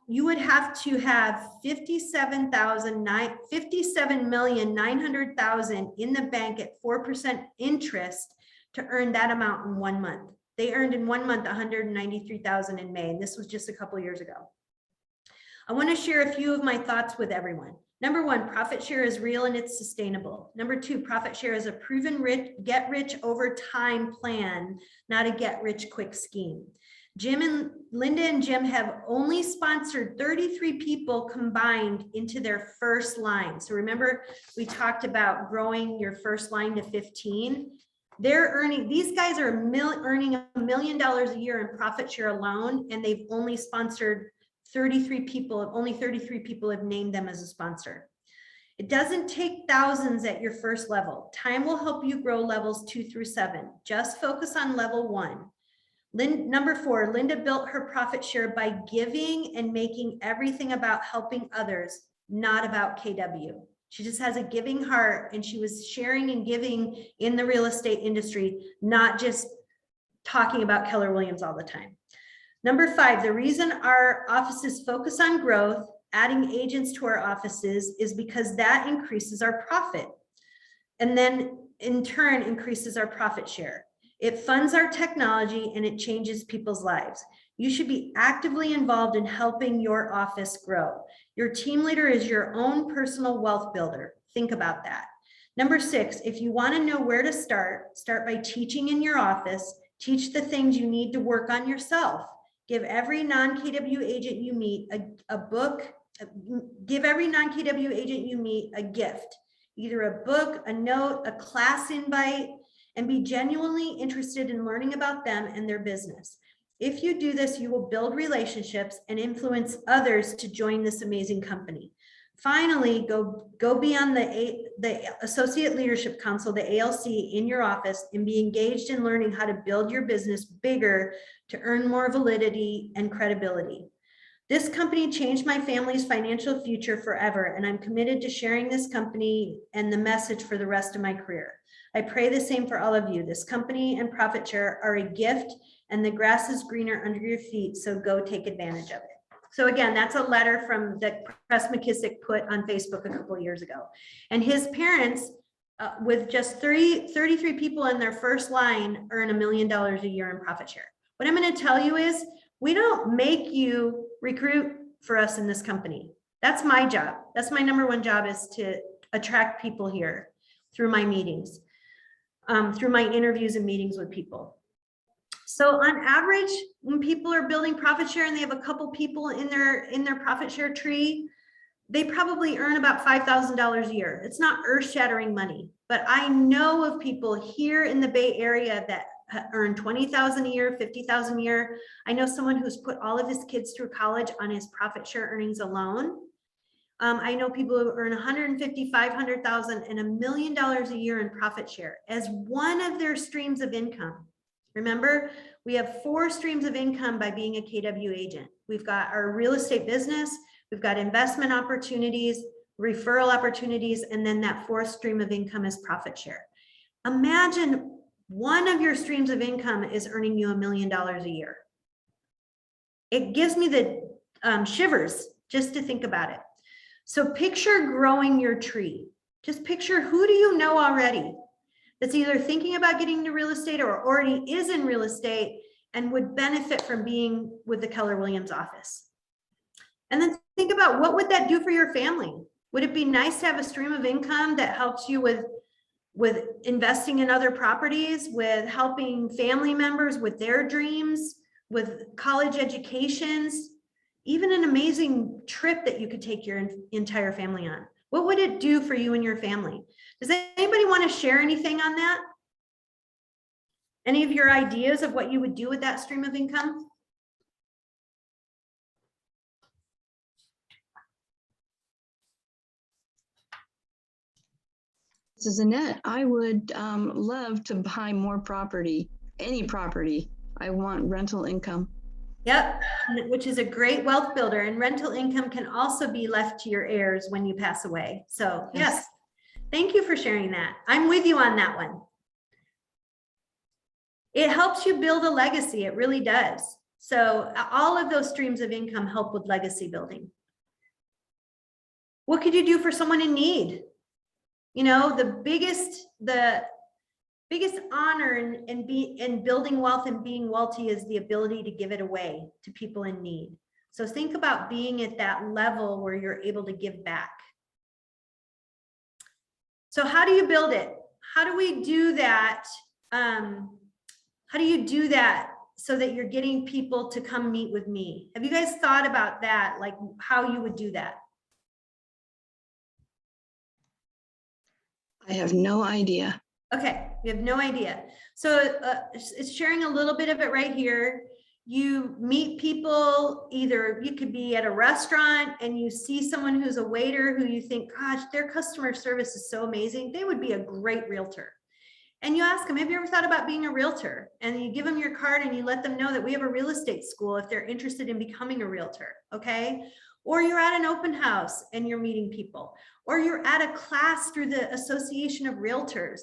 S1: to have $57,900,000 in the bank at 4% interest to earn that amount in 1 month. They earned in 1 month $193,000 in May, and this was just a couple of years ago. I want to share a few of my thoughts with everyone. Number one, profit share is real and it's sustainable. Number two, profit share is a proven get rich over time plan, not a get rich quick scheme. Linda and Jim have only sponsored 33 people combined into their first line. So remember, we talked about growing your first line to 15. These guys are earning $1 million a year in profit share alone, and they've only sponsored 33 people. Only 33 people have named them as a sponsor. It doesn't take thousands at your first level. Time will help you grow levels 2 through 7. Just focus on level 1. Number 4, Linda built her profit share by giving and making everything about helping others, not about KW. She just has a giving heart, and she was sharing and giving in the real estate industry, not just talking about Keller Williams all the time. Number 5, the reason our offices focus on growth, adding agents to our offices, is because that increases our profit, and then in turn increases our profit share. It funds our technology and it changes people's lives. You should be actively involved in helping your office grow. Your team leader is your own personal wealth builder. Think about that. Number 6, if you want to know where to start by teaching in your office. Teach the things you need to work on yourself. Give every non-KW agent you meet a book. Give every non-KW agent you meet a gift, either a book, a note, a class invite, and be genuinely interested in learning about them and their business. If you do this, you will build relationships and influence others to join this amazing company. Finally, go beyond the Associate Leadership Council, the ALC, in your office and be engaged in learning how to build your business bigger to earn more validity and credibility. This company changed my family's financial future forever, and I'm committed to sharing this company and the message for the rest of my career. I pray the same for all of you. This company and profit share are a gift, and the grass is greener under your feet, so go take advantage of it. So again, that's a letter from that Press McKissick put on Facebook a couple of years ago. And his parents, with just 33 people in their first line, earn $1 million a year in profit share. What I'm going to tell you is, we don't make you recruit for us in this company. That's my job. That's my number one job, is to attract people here through my meetings. Through my interviews and meetings with people. So on average, when people are building profit share and they have a couple people in their profit share tree, they probably earn about $5,000 a year. It's not earth-shattering money, but I know of people here in the Bay Area that earn $20,000 a year, $50,000 a year. I know someone who's put all of his kids through college on his profit share earnings alone. I know people who earn $150,000, $500,000, and $1 million a year in profit share as one of their streams of income. Remember, We have 4 streams of income by being a KW agent. We've got our real estate business, we've got investment opportunities, referral opportunities, and then that 4th stream of income is profit share. Imagine one of your streams of income is earning you $1 million a year. It gives me the shivers just to think about it. So picture growing your tree. Just picture, who do you know already that's either thinking about getting into real estate or already is in real estate and would benefit from being with the Keller Williams office? And then think about, what would that do for your family? Would it be nice to have a stream of income that helps you with investing in other properties, with helping family members with their dreams, with college educations, even an amazing trip that you could take your entire family on? What would it do for you and your family? Does anybody want to share anything on that? Any of your ideas of what you would do with that stream of income?
S3: This is Annette. I would love to buy more property, any property. I want rental income.
S1: Yep, which is a great wealth builder, and rental income can also be left to your heirs when you pass away. So yes, thank you for sharing that. I'm with you on that one. It helps you build a legacy. It really does. So all of those streams of income help with legacy building. What could you do for someone in need? You know, the biggest honor in building wealth and being wealthy is the ability to give it away to people in need. So think about being at that level where you're able to give back. So how do you build it? How do we do that? How do you do that so that you're getting people to come meet with me? Have you guys thought about that? Like how you would do that?
S3: I have no idea.
S1: Okay, you have no idea. So it's sharing a little bit of it right here. You meet people, either you could be at a restaurant and you see someone who's a waiter who you think, gosh, their customer service is so amazing. They would be a great realtor. And you ask them, have you ever thought about being a realtor? And you give them your card and you let them know that we have a real estate school if they're interested in becoming a realtor, okay? Or you're at an open house and you're meeting people. Or you're at a class through the Association of Realtors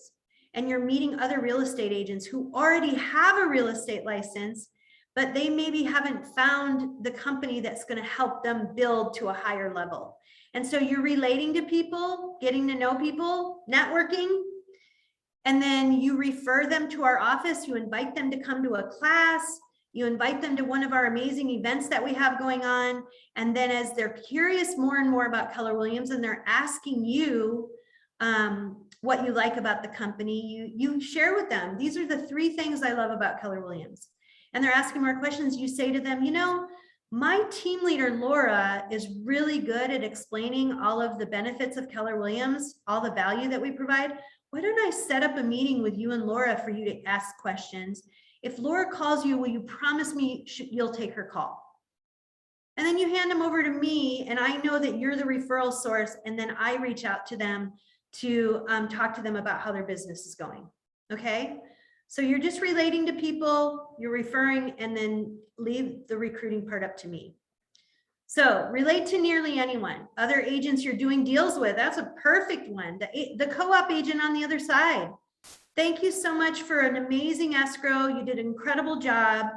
S1: and you're meeting other real estate agents who already have a real estate license, but they maybe haven't found the company that's going to help them build to a higher level. And so you're relating to people, getting to know people, networking, and then you refer them to our office. You invite them to come to a class. You invite them to one of our amazing events that we have going on. And then as they're curious more and more about Keller Williams and they're asking you what you like about the company, you share with them. These are the 3 things I love about Keller Williams. And they're asking more questions. You say to them, you know, my team leader, Laura, is really good at explaining all of the benefits of Keller Williams, all the value that we provide. Why don't I set up a meeting with you and Laura for you to ask questions? If Laura calls you, will you promise me you'll take her call? And then you hand them over to me, and I know that you're the referral source, and then I reach out to them to talk to them about how their business is going, okay? So you're just relating to people, you're referring, and then leave the recruiting part up to me. So relate to nearly anyone. Other agents you're doing deals with, that's a perfect one. The co-op agent on the other side. Thank you so much for an amazing escrow. You did an incredible job.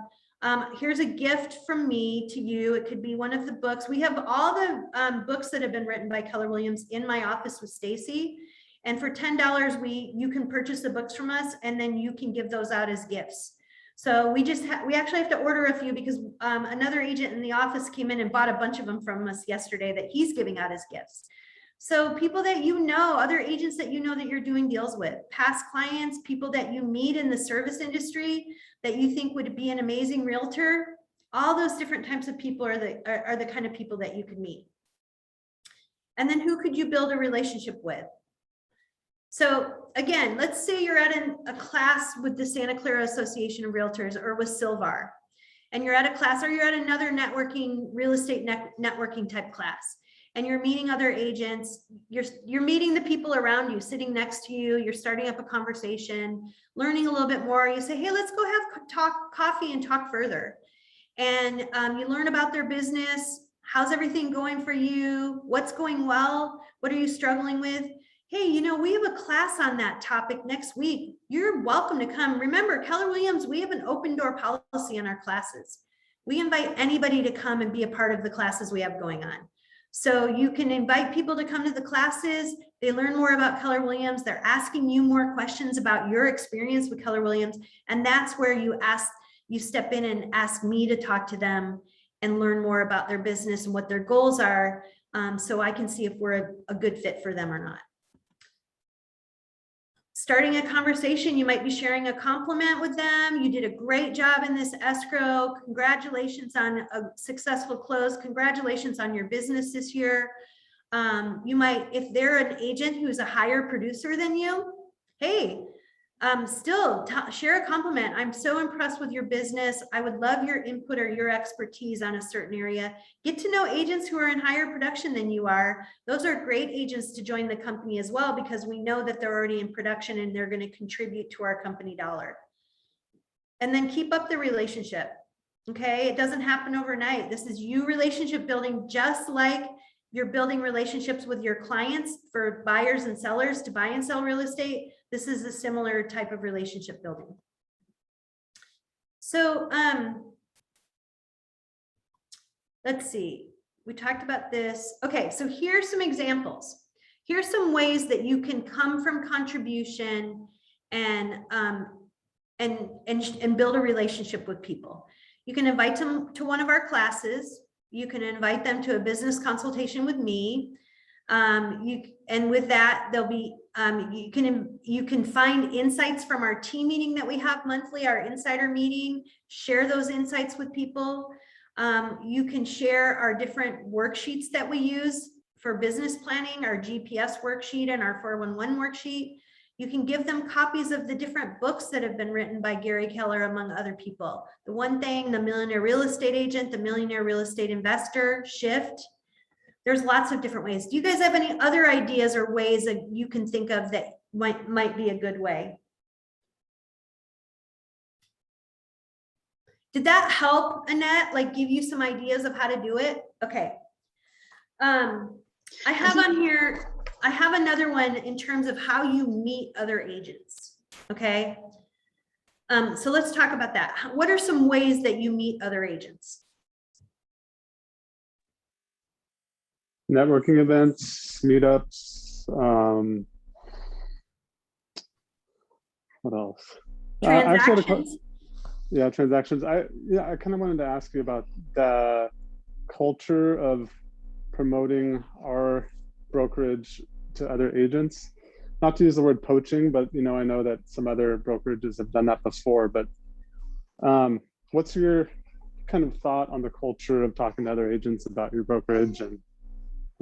S1: Here's a gift from me to you. It could be one of the books. We have all the books that have been written by Keller Williams in my office with Stacy. And for $10, you can purchase the books from us, and then you can give those out as gifts. So we actually have to order a few because another agent in the office came in and bought a bunch of them from us yesterday that he's giving out as gifts. So people that you know, other agents that you know that you're doing deals with, past clients, people that you meet in the service industry that you think would be an amazing realtor, all those different types of people are the kind of people that you could meet. And then who could you build a relationship with? So again, let's say you're at a class with the Santa Clara Association of Realtors or with Silvar, and you're at a class or you're at another networking, real estate networking type class. and you're meeting other agents, you're meeting the people around you, sitting next to you, you're starting up a conversation, learning a little bit more. You say, hey, let's go have coffee and talk further. And you learn about their business. How's everything going for you? What's going well? What are you struggling with? Hey, you know, we have a class on that topic next week. You're welcome to come. Remember, Keller Williams, we have an open door policy in our classes. We invite anybody to come and be a part of the classes we have going on. So you can invite people to come to the classes. They learn more about Keller Williams. They're asking you more questions about your experience with Keller Williams. And that's where you step in and ask me to talk to them and learn more about their business and what their goals are, so I can see if we're a good fit for them or not. Starting a conversation, you might be sharing a compliment with them. You did a great job in this escrow. Congratulations on a successful close. Congratulations on your business this year. You might, if they're an agent who's a higher producer than you, hey, still share a compliment. I'm so impressed with your business. I would love your input or your expertise on a certain area. Get to know agents who are in higher production than you are. Those are great agents to join the company as well, because we know that they're already in production and they're going to contribute to our company dollar. And then keep up the relationship. Okay. It doesn't happen overnight. This is you relationship building, just like you're building relationships with your clients for buyers and sellers to buy and sell real estate. This is a similar type of relationship building. So let's see, we talked about this. Okay, so here's some examples. Here's some ways that you can come from contribution and build a relationship with people. You can invite them to one of our classes. You can invite them to a business consultation with me. And with that, there'll be you can find insights from our team meeting that we have monthly, our insider meeting. Share those insights with people. You can share our different worksheets that we use for business planning, our GPS worksheet and our 411 worksheet. You can give them copies of the different books that have been written by Gary Keller, among other people. The One Thing, The Millionaire Real Estate Agent, The Millionaire Real Estate Investor, Shift. There's lots of different ways. Do you guys have any other ideas or ways that you can think of that might be a good way? Did that help, Annette? Like give you some ideas of how to do it? Okay. I have on here, I have another one in terms of how you meet other agents. Okay. So let's talk about that. What are some ways that you meet other agents?
S2: Networking events, meetups, what else?
S1: Transactions.
S2: Transactions. I kind of wanted to ask you about the culture of promoting our brokerage to other agents. Not to use the word poaching, but I know that some other brokerages have done that before. But what's your kind of thought on the culture of talking to other agents about your brokerage?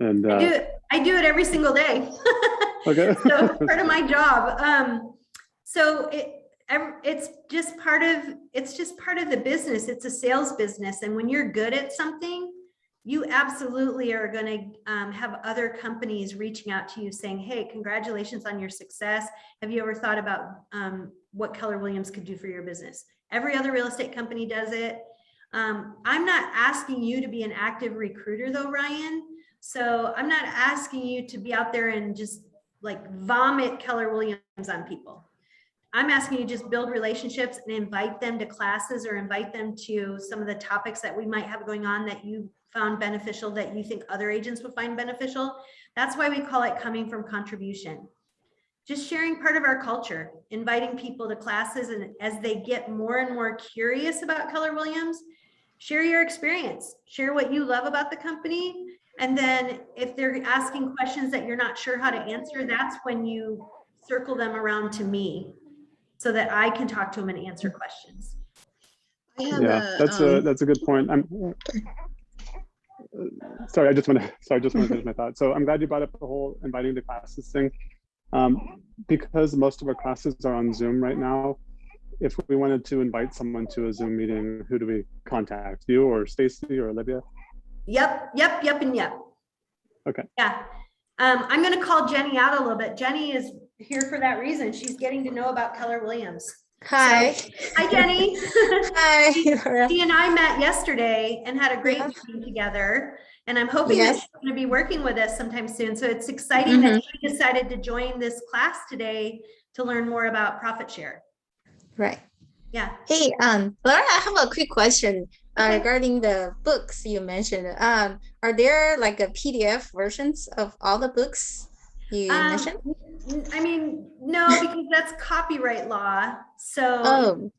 S2: And
S1: I do it every single day.
S2: Okay.
S1: So part of my job. So it's just part of the business. It's a sales business, and when you're good at something, you absolutely are going to have other companies reaching out to you saying, hey, congratulations on your success. Have you ever thought about what Keller Williams could do for your business? Every other real estate company does it. I'm not asking you to be an active recruiter though, Ryan. So I'm not asking you to be out there and just like vomit Keller Williams on people. I'm asking you to just build relationships and invite them to classes or invite them to some of the topics that we might have going on that you found beneficial, that you think other agents would find beneficial. That's why we call it coming from contribution. Just sharing part of our culture, inviting people to classes, and as they get more and more curious about Keller Williams, share your experience, share what you love about the company. And then if they're asking questions that you're not sure how to answer, that's when you circle them around to me so that I can talk to them and answer questions.
S2: That's a good point. Sorry, I just want to finish my thought. So I'm glad you brought up the whole inviting to classes thing. Because most of our classes are on Zoom right now, if we wanted to invite someone to a Zoom meeting, who do we contact? You or Stacy or Olivia?
S1: Yep, and yep.
S2: Okay.
S1: Yeah. I'm going to call Jenny out a little bit. Jenny is here for that reason. She's getting to know about Keller Williams.
S8: Hi.
S1: So, hi, Jenny.
S8: Hi.
S1: She and I met yesterday and had a great
S8: Yes.
S1: meeting together. And I'm hoping that
S8: Yes.
S1: she's going to be working with us sometime soon. So it's exciting that she decided to join this class today to learn more about profit share.
S8: Right.
S1: Yeah.
S8: Hey, Laura, I have a quick question
S1: Okay.
S8: regarding the books you mentioned. Are there like a PDF versions of all the books you mentioned?
S1: I mean, no, because that's copyright law. So
S8: Oh,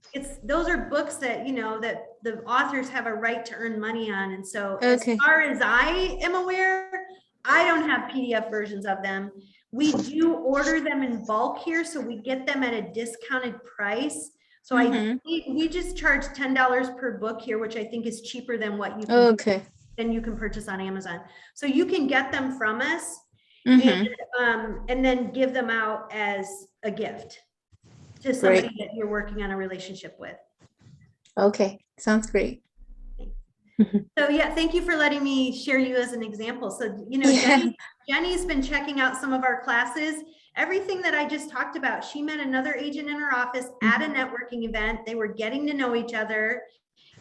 S1: those are books that, you know, that the authors have a right to earn money on. And so
S8: okay.
S1: as far as I am aware, I don't have PDF versions of them. We do order them in bulk here, so we get them at a discounted price. So we just charge $10 per book here, which I think is cheaper than what you can,
S8: Okay.
S1: than you can purchase on Amazon. So you can get them from us. And then give them out as a gift to somebody that you're working on a relationship with.
S8: Okay, sounds great.
S1: So yeah, thank you for letting me share you as an example. So, you know, Jenny's been checking out some of our classes. Everything that I just talked about, she met another agent in her office at a networking event. They were getting to know each other.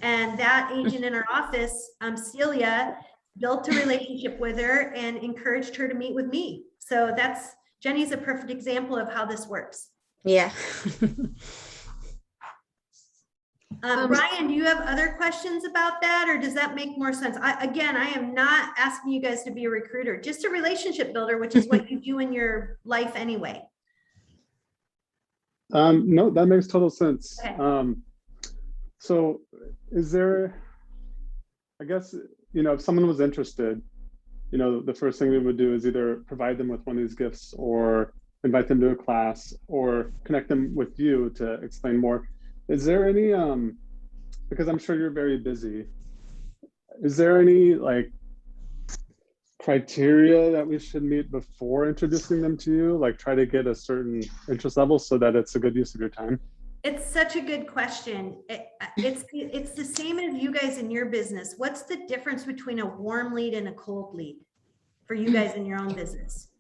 S1: And that agent in her office, Celia, built a relationship with her and encouraged her to meet with me. So Jenny's a perfect example of how this works.
S8: Yeah.
S1: Ryan, do you have other questions about that, or does that make more sense? Again, I am not asking you guys to be a recruiter, just a relationship builder, which is what you do in your life anyway.
S2: No, that makes total sense.
S1: Okay.
S2: So is there, I guess, you know, if someone was interested, you know, the first thing we would do is either provide them with one of these gifts or invite them to a class or connect them with you to explain more. Is there any, because I'm sure you're very busy, is there any like criteria that we should meet before introducing them to you? Like try to get a certain interest level so that it's a good use of your time?
S1: It's such a good question. It's the same as you guys in your business. What's the difference between a warm lead and a cold lead for you guys in your own business?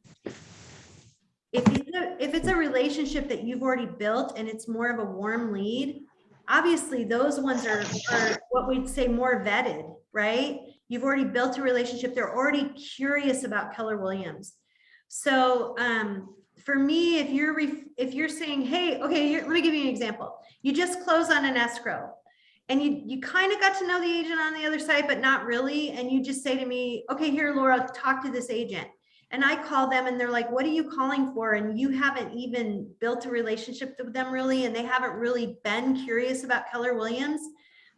S1: If it's a relationship that you've already built and it's more of a warm lead, obviously those ones are what we'd say more vetted, right? You've already built a relationship. They're already curious about Keller Williams. So for me, if you're saying, hey, okay, let me give you an example. You just close on an escrow and you kind of got to know the agent on the other side, but not really. And you just say to me, okay, here, Laura, talk to this agent. And I call them and they're like, what are you calling for? And you haven't even built a relationship with them really. And they haven't really been curious about Keller Williams.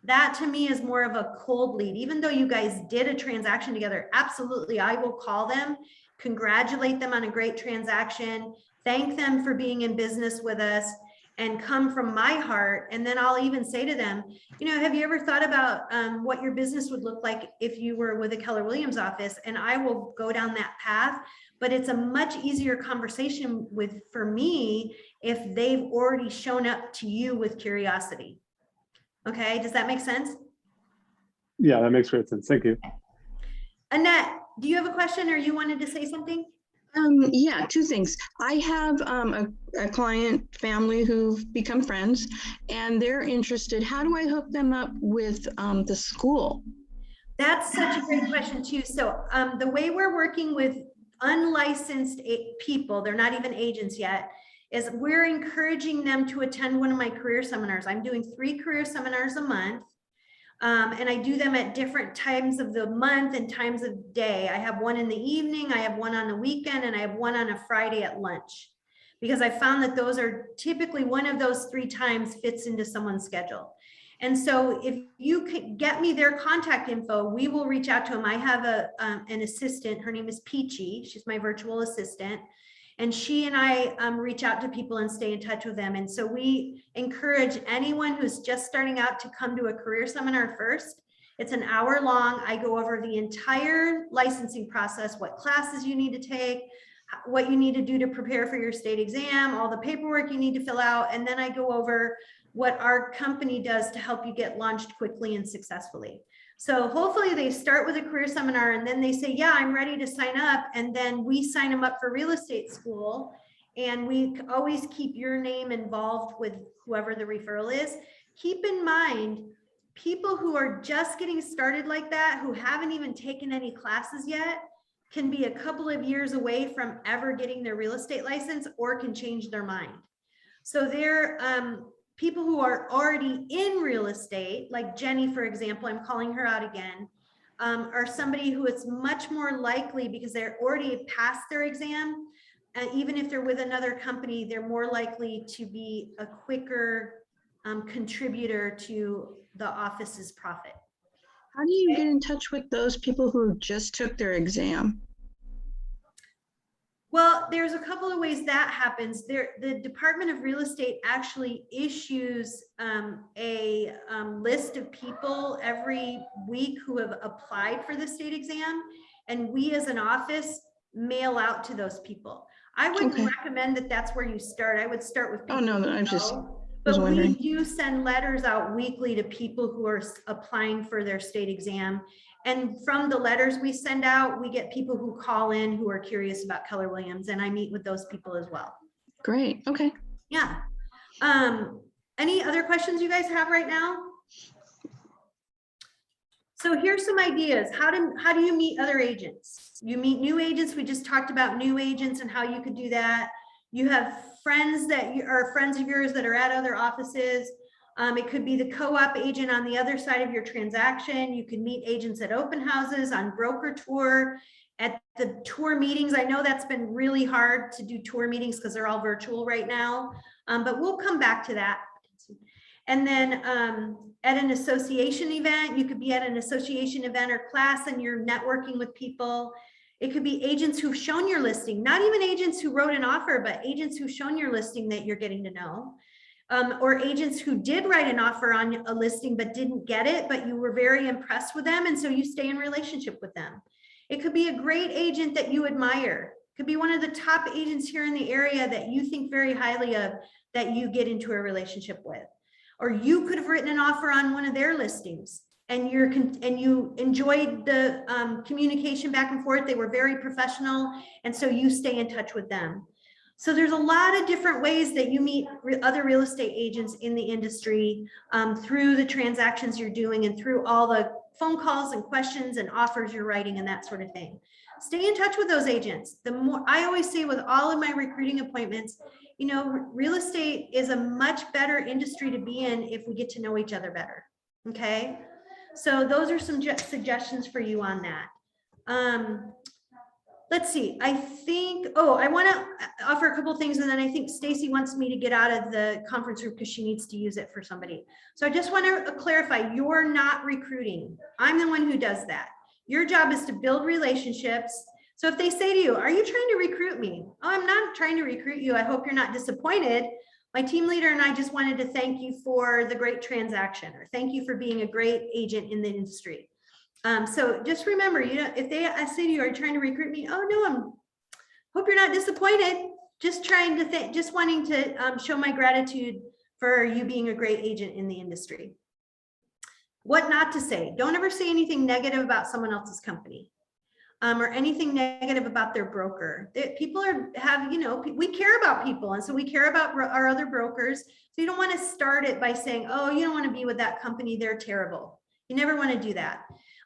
S1: That to me is more of a cold lead. Even though you guys did a transaction together, absolutely, I will call them, congratulate them on a great transaction, thank them for being in business with us, and come from my heart. And then I'll even say to them, you know, have you ever thought about what your business would look like if you were with a Keller Williams office? And I will go down that path, but it's a much easier conversation for me if they've already shown up to you with curiosity. Okay, does that make sense?
S2: Yeah, that makes great sense. Thank you.
S1: Annette, do you have a question or you wanted to say something?
S3: Yeah, two things. I have a client family who've become friends and they're interested. How do I hook them up with the school?
S1: That's such a great question too. So the way we're working with unlicensed people, they're not even agents yet, is we're encouraging them to attend one of my career seminars. I'm doing 3 career seminars a month. And I do them at different times of the month and times of day. I have one in the evening, I have one on the weekend, and I have one on a Friday at lunch. Because I found that those are typically one of those 3 times fits into someone's schedule. And so if you could get me their contact info, we will reach out to them. I have an assistant, her name is Peachy, she's my virtual assistant. And she and I reach out to people and stay in touch with them. And so we encourage anyone who's just starting out to come to a career seminar first. It's an hour long. I go over the entire licensing process, what classes you need to take, what you need to do to prepare for your state exam, all the paperwork you need to fill out. And then I go over what our company does to help you get launched quickly and successfully. So hopefully they start with a career seminar and then they say, yeah, I'm ready to sign up. And then we sign them up for real estate school. And we always keep your name involved with whoever the referral is. Keep in mind, people who are just getting started like that, who haven't even taken any classes yet, can be a couple of years away from ever getting their real estate license or can change their mind. So they're people who are already in real estate, like Jenny, for example, I'm calling her out again, are somebody who it's much more likely because they're already past their exam. Even if they're with another company, they're more likely to be a quicker contributor to the office's profit.
S3: How do you get in touch with those people who just took their exam?
S1: Well, there's a couple of ways that happens. The Department of Real Estate actually issues a list of people every week who have applied for the state exam, and we as an office mail out to those people. I wouldn't recommend that that's where you start. I would start with people.
S3: Oh, no, I'm just was
S1: but
S3: wondering.
S1: we do send letters out weekly to people who are applying for their state exam. And from the letters we send out, we get people who call in who are curious about Keller Williams, and I meet with those people as well.
S3: Great. Okay.
S1: Yeah. Any other questions you guys have right now? So here's some ideas. How do you meet other agents? You meet new agents. We just talked about new agents and how you could do that. You have friends that are friends of yours that are at other offices. It could be the co-op agent on the other side of your transaction. You can meet agents at open houses, on broker tour, at the tour meetings. I know that's been really hard to do tour meetings because they're all virtual right now, but we'll come back to that. And then at an association event, you could be at an association event or class and you're networking with people. It could be agents who've shown your listing, not even agents who wrote an offer, but agents who've shown your listing that you're getting to know. Or agents who did write an offer on a listing but didn't get it, but you were very impressed with them, and so you stay in relationship with them. It could be a great agent that you admire. It could be one of the top agents here in the area that you think very highly of, that you get into a relationship with. Or you could have written an offer on one of their listings and you enjoyed the communication back and forth. They were very professional, and so you stay in touch with them. So there's a lot of different ways that you meet other real estate agents in the industry through the transactions you're doing and through all the phone calls and questions and offers you're writing and that sort of thing. Stay in touch with those agents. The more, I always say with all of my recruiting appointments, you know, real estate is a much better industry to be in if we get to know each other better. Okay. So those are some suggestions for you on that. Let's see, I think, I want to offer a couple of things, and then I think Stacy wants me to get out of the conference room because she needs to use it for somebody. So I just want to clarify, you're not recruiting. I'm the one who does that. Your job is to build relationships. So if they say to you, are you trying to recruit me? Oh, I'm not trying to recruit you. I hope you're not disappointed. My team leader and I just wanted to thank you for the great transaction, or thank you for being a great agent in the industry. So just remember, you know, if they say to you, are you trying to recruit me? Oh no, hope you're not disappointed. Just trying to just wanting to show my gratitude for you being a great agent in the industry. What not to say? Don't ever say anything negative about someone else's company, or anything negative about their broker. People have, you know, we care about people, and so we care about our other brokers. So you don't want to start it by saying, oh, you don't want to be with that company, they're terrible. You never want to do that.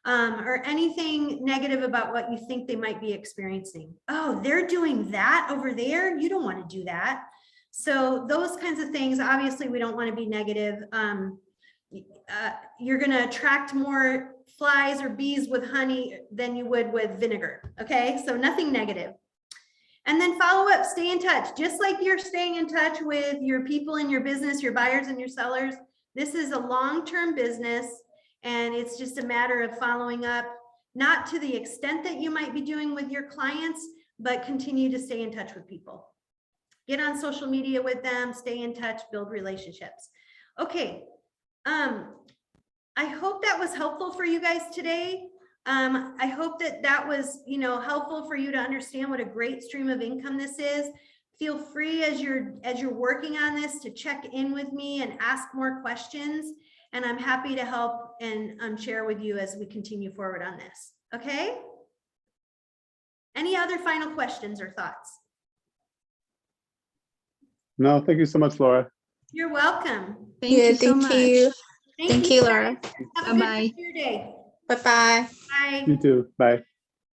S1: Or anything negative about what you think they might be experiencing. Oh, they're doing that over there. You don't want to do that. So those kinds of things, obviously we don't want to be negative. You're going to attract more flies or bees with honey than you would with vinegar. Okay, so nothing negative. And then follow up, stay in touch. Just like you're staying in touch with your people in your business, your buyers and your sellers. This is a long-term business. And it's just a matter of following up, not to the extent that you might be doing with your clients, but continue to stay in touch with people. Get on social media with them, stay in touch, build relationships. Okay, I hope that was helpful for you guys today. I hope that was, you know, helpful for you to understand what a great stream of income this is. Feel free as you're working on this to check in with me and ask more questions. And I'm happy to help and share with you as we continue forward on this. Okay? Any other final questions or thoughts?
S2: No, thank you so much, Laura.
S1: You're welcome.
S3: Thank you so much.
S8: you.
S1: Thank
S8: Thank you, Laura.
S1: Have a good
S3: Bye-bye.
S1: rest of your day.
S8: Bye-bye.
S1: Bye.
S2: You too. Bye.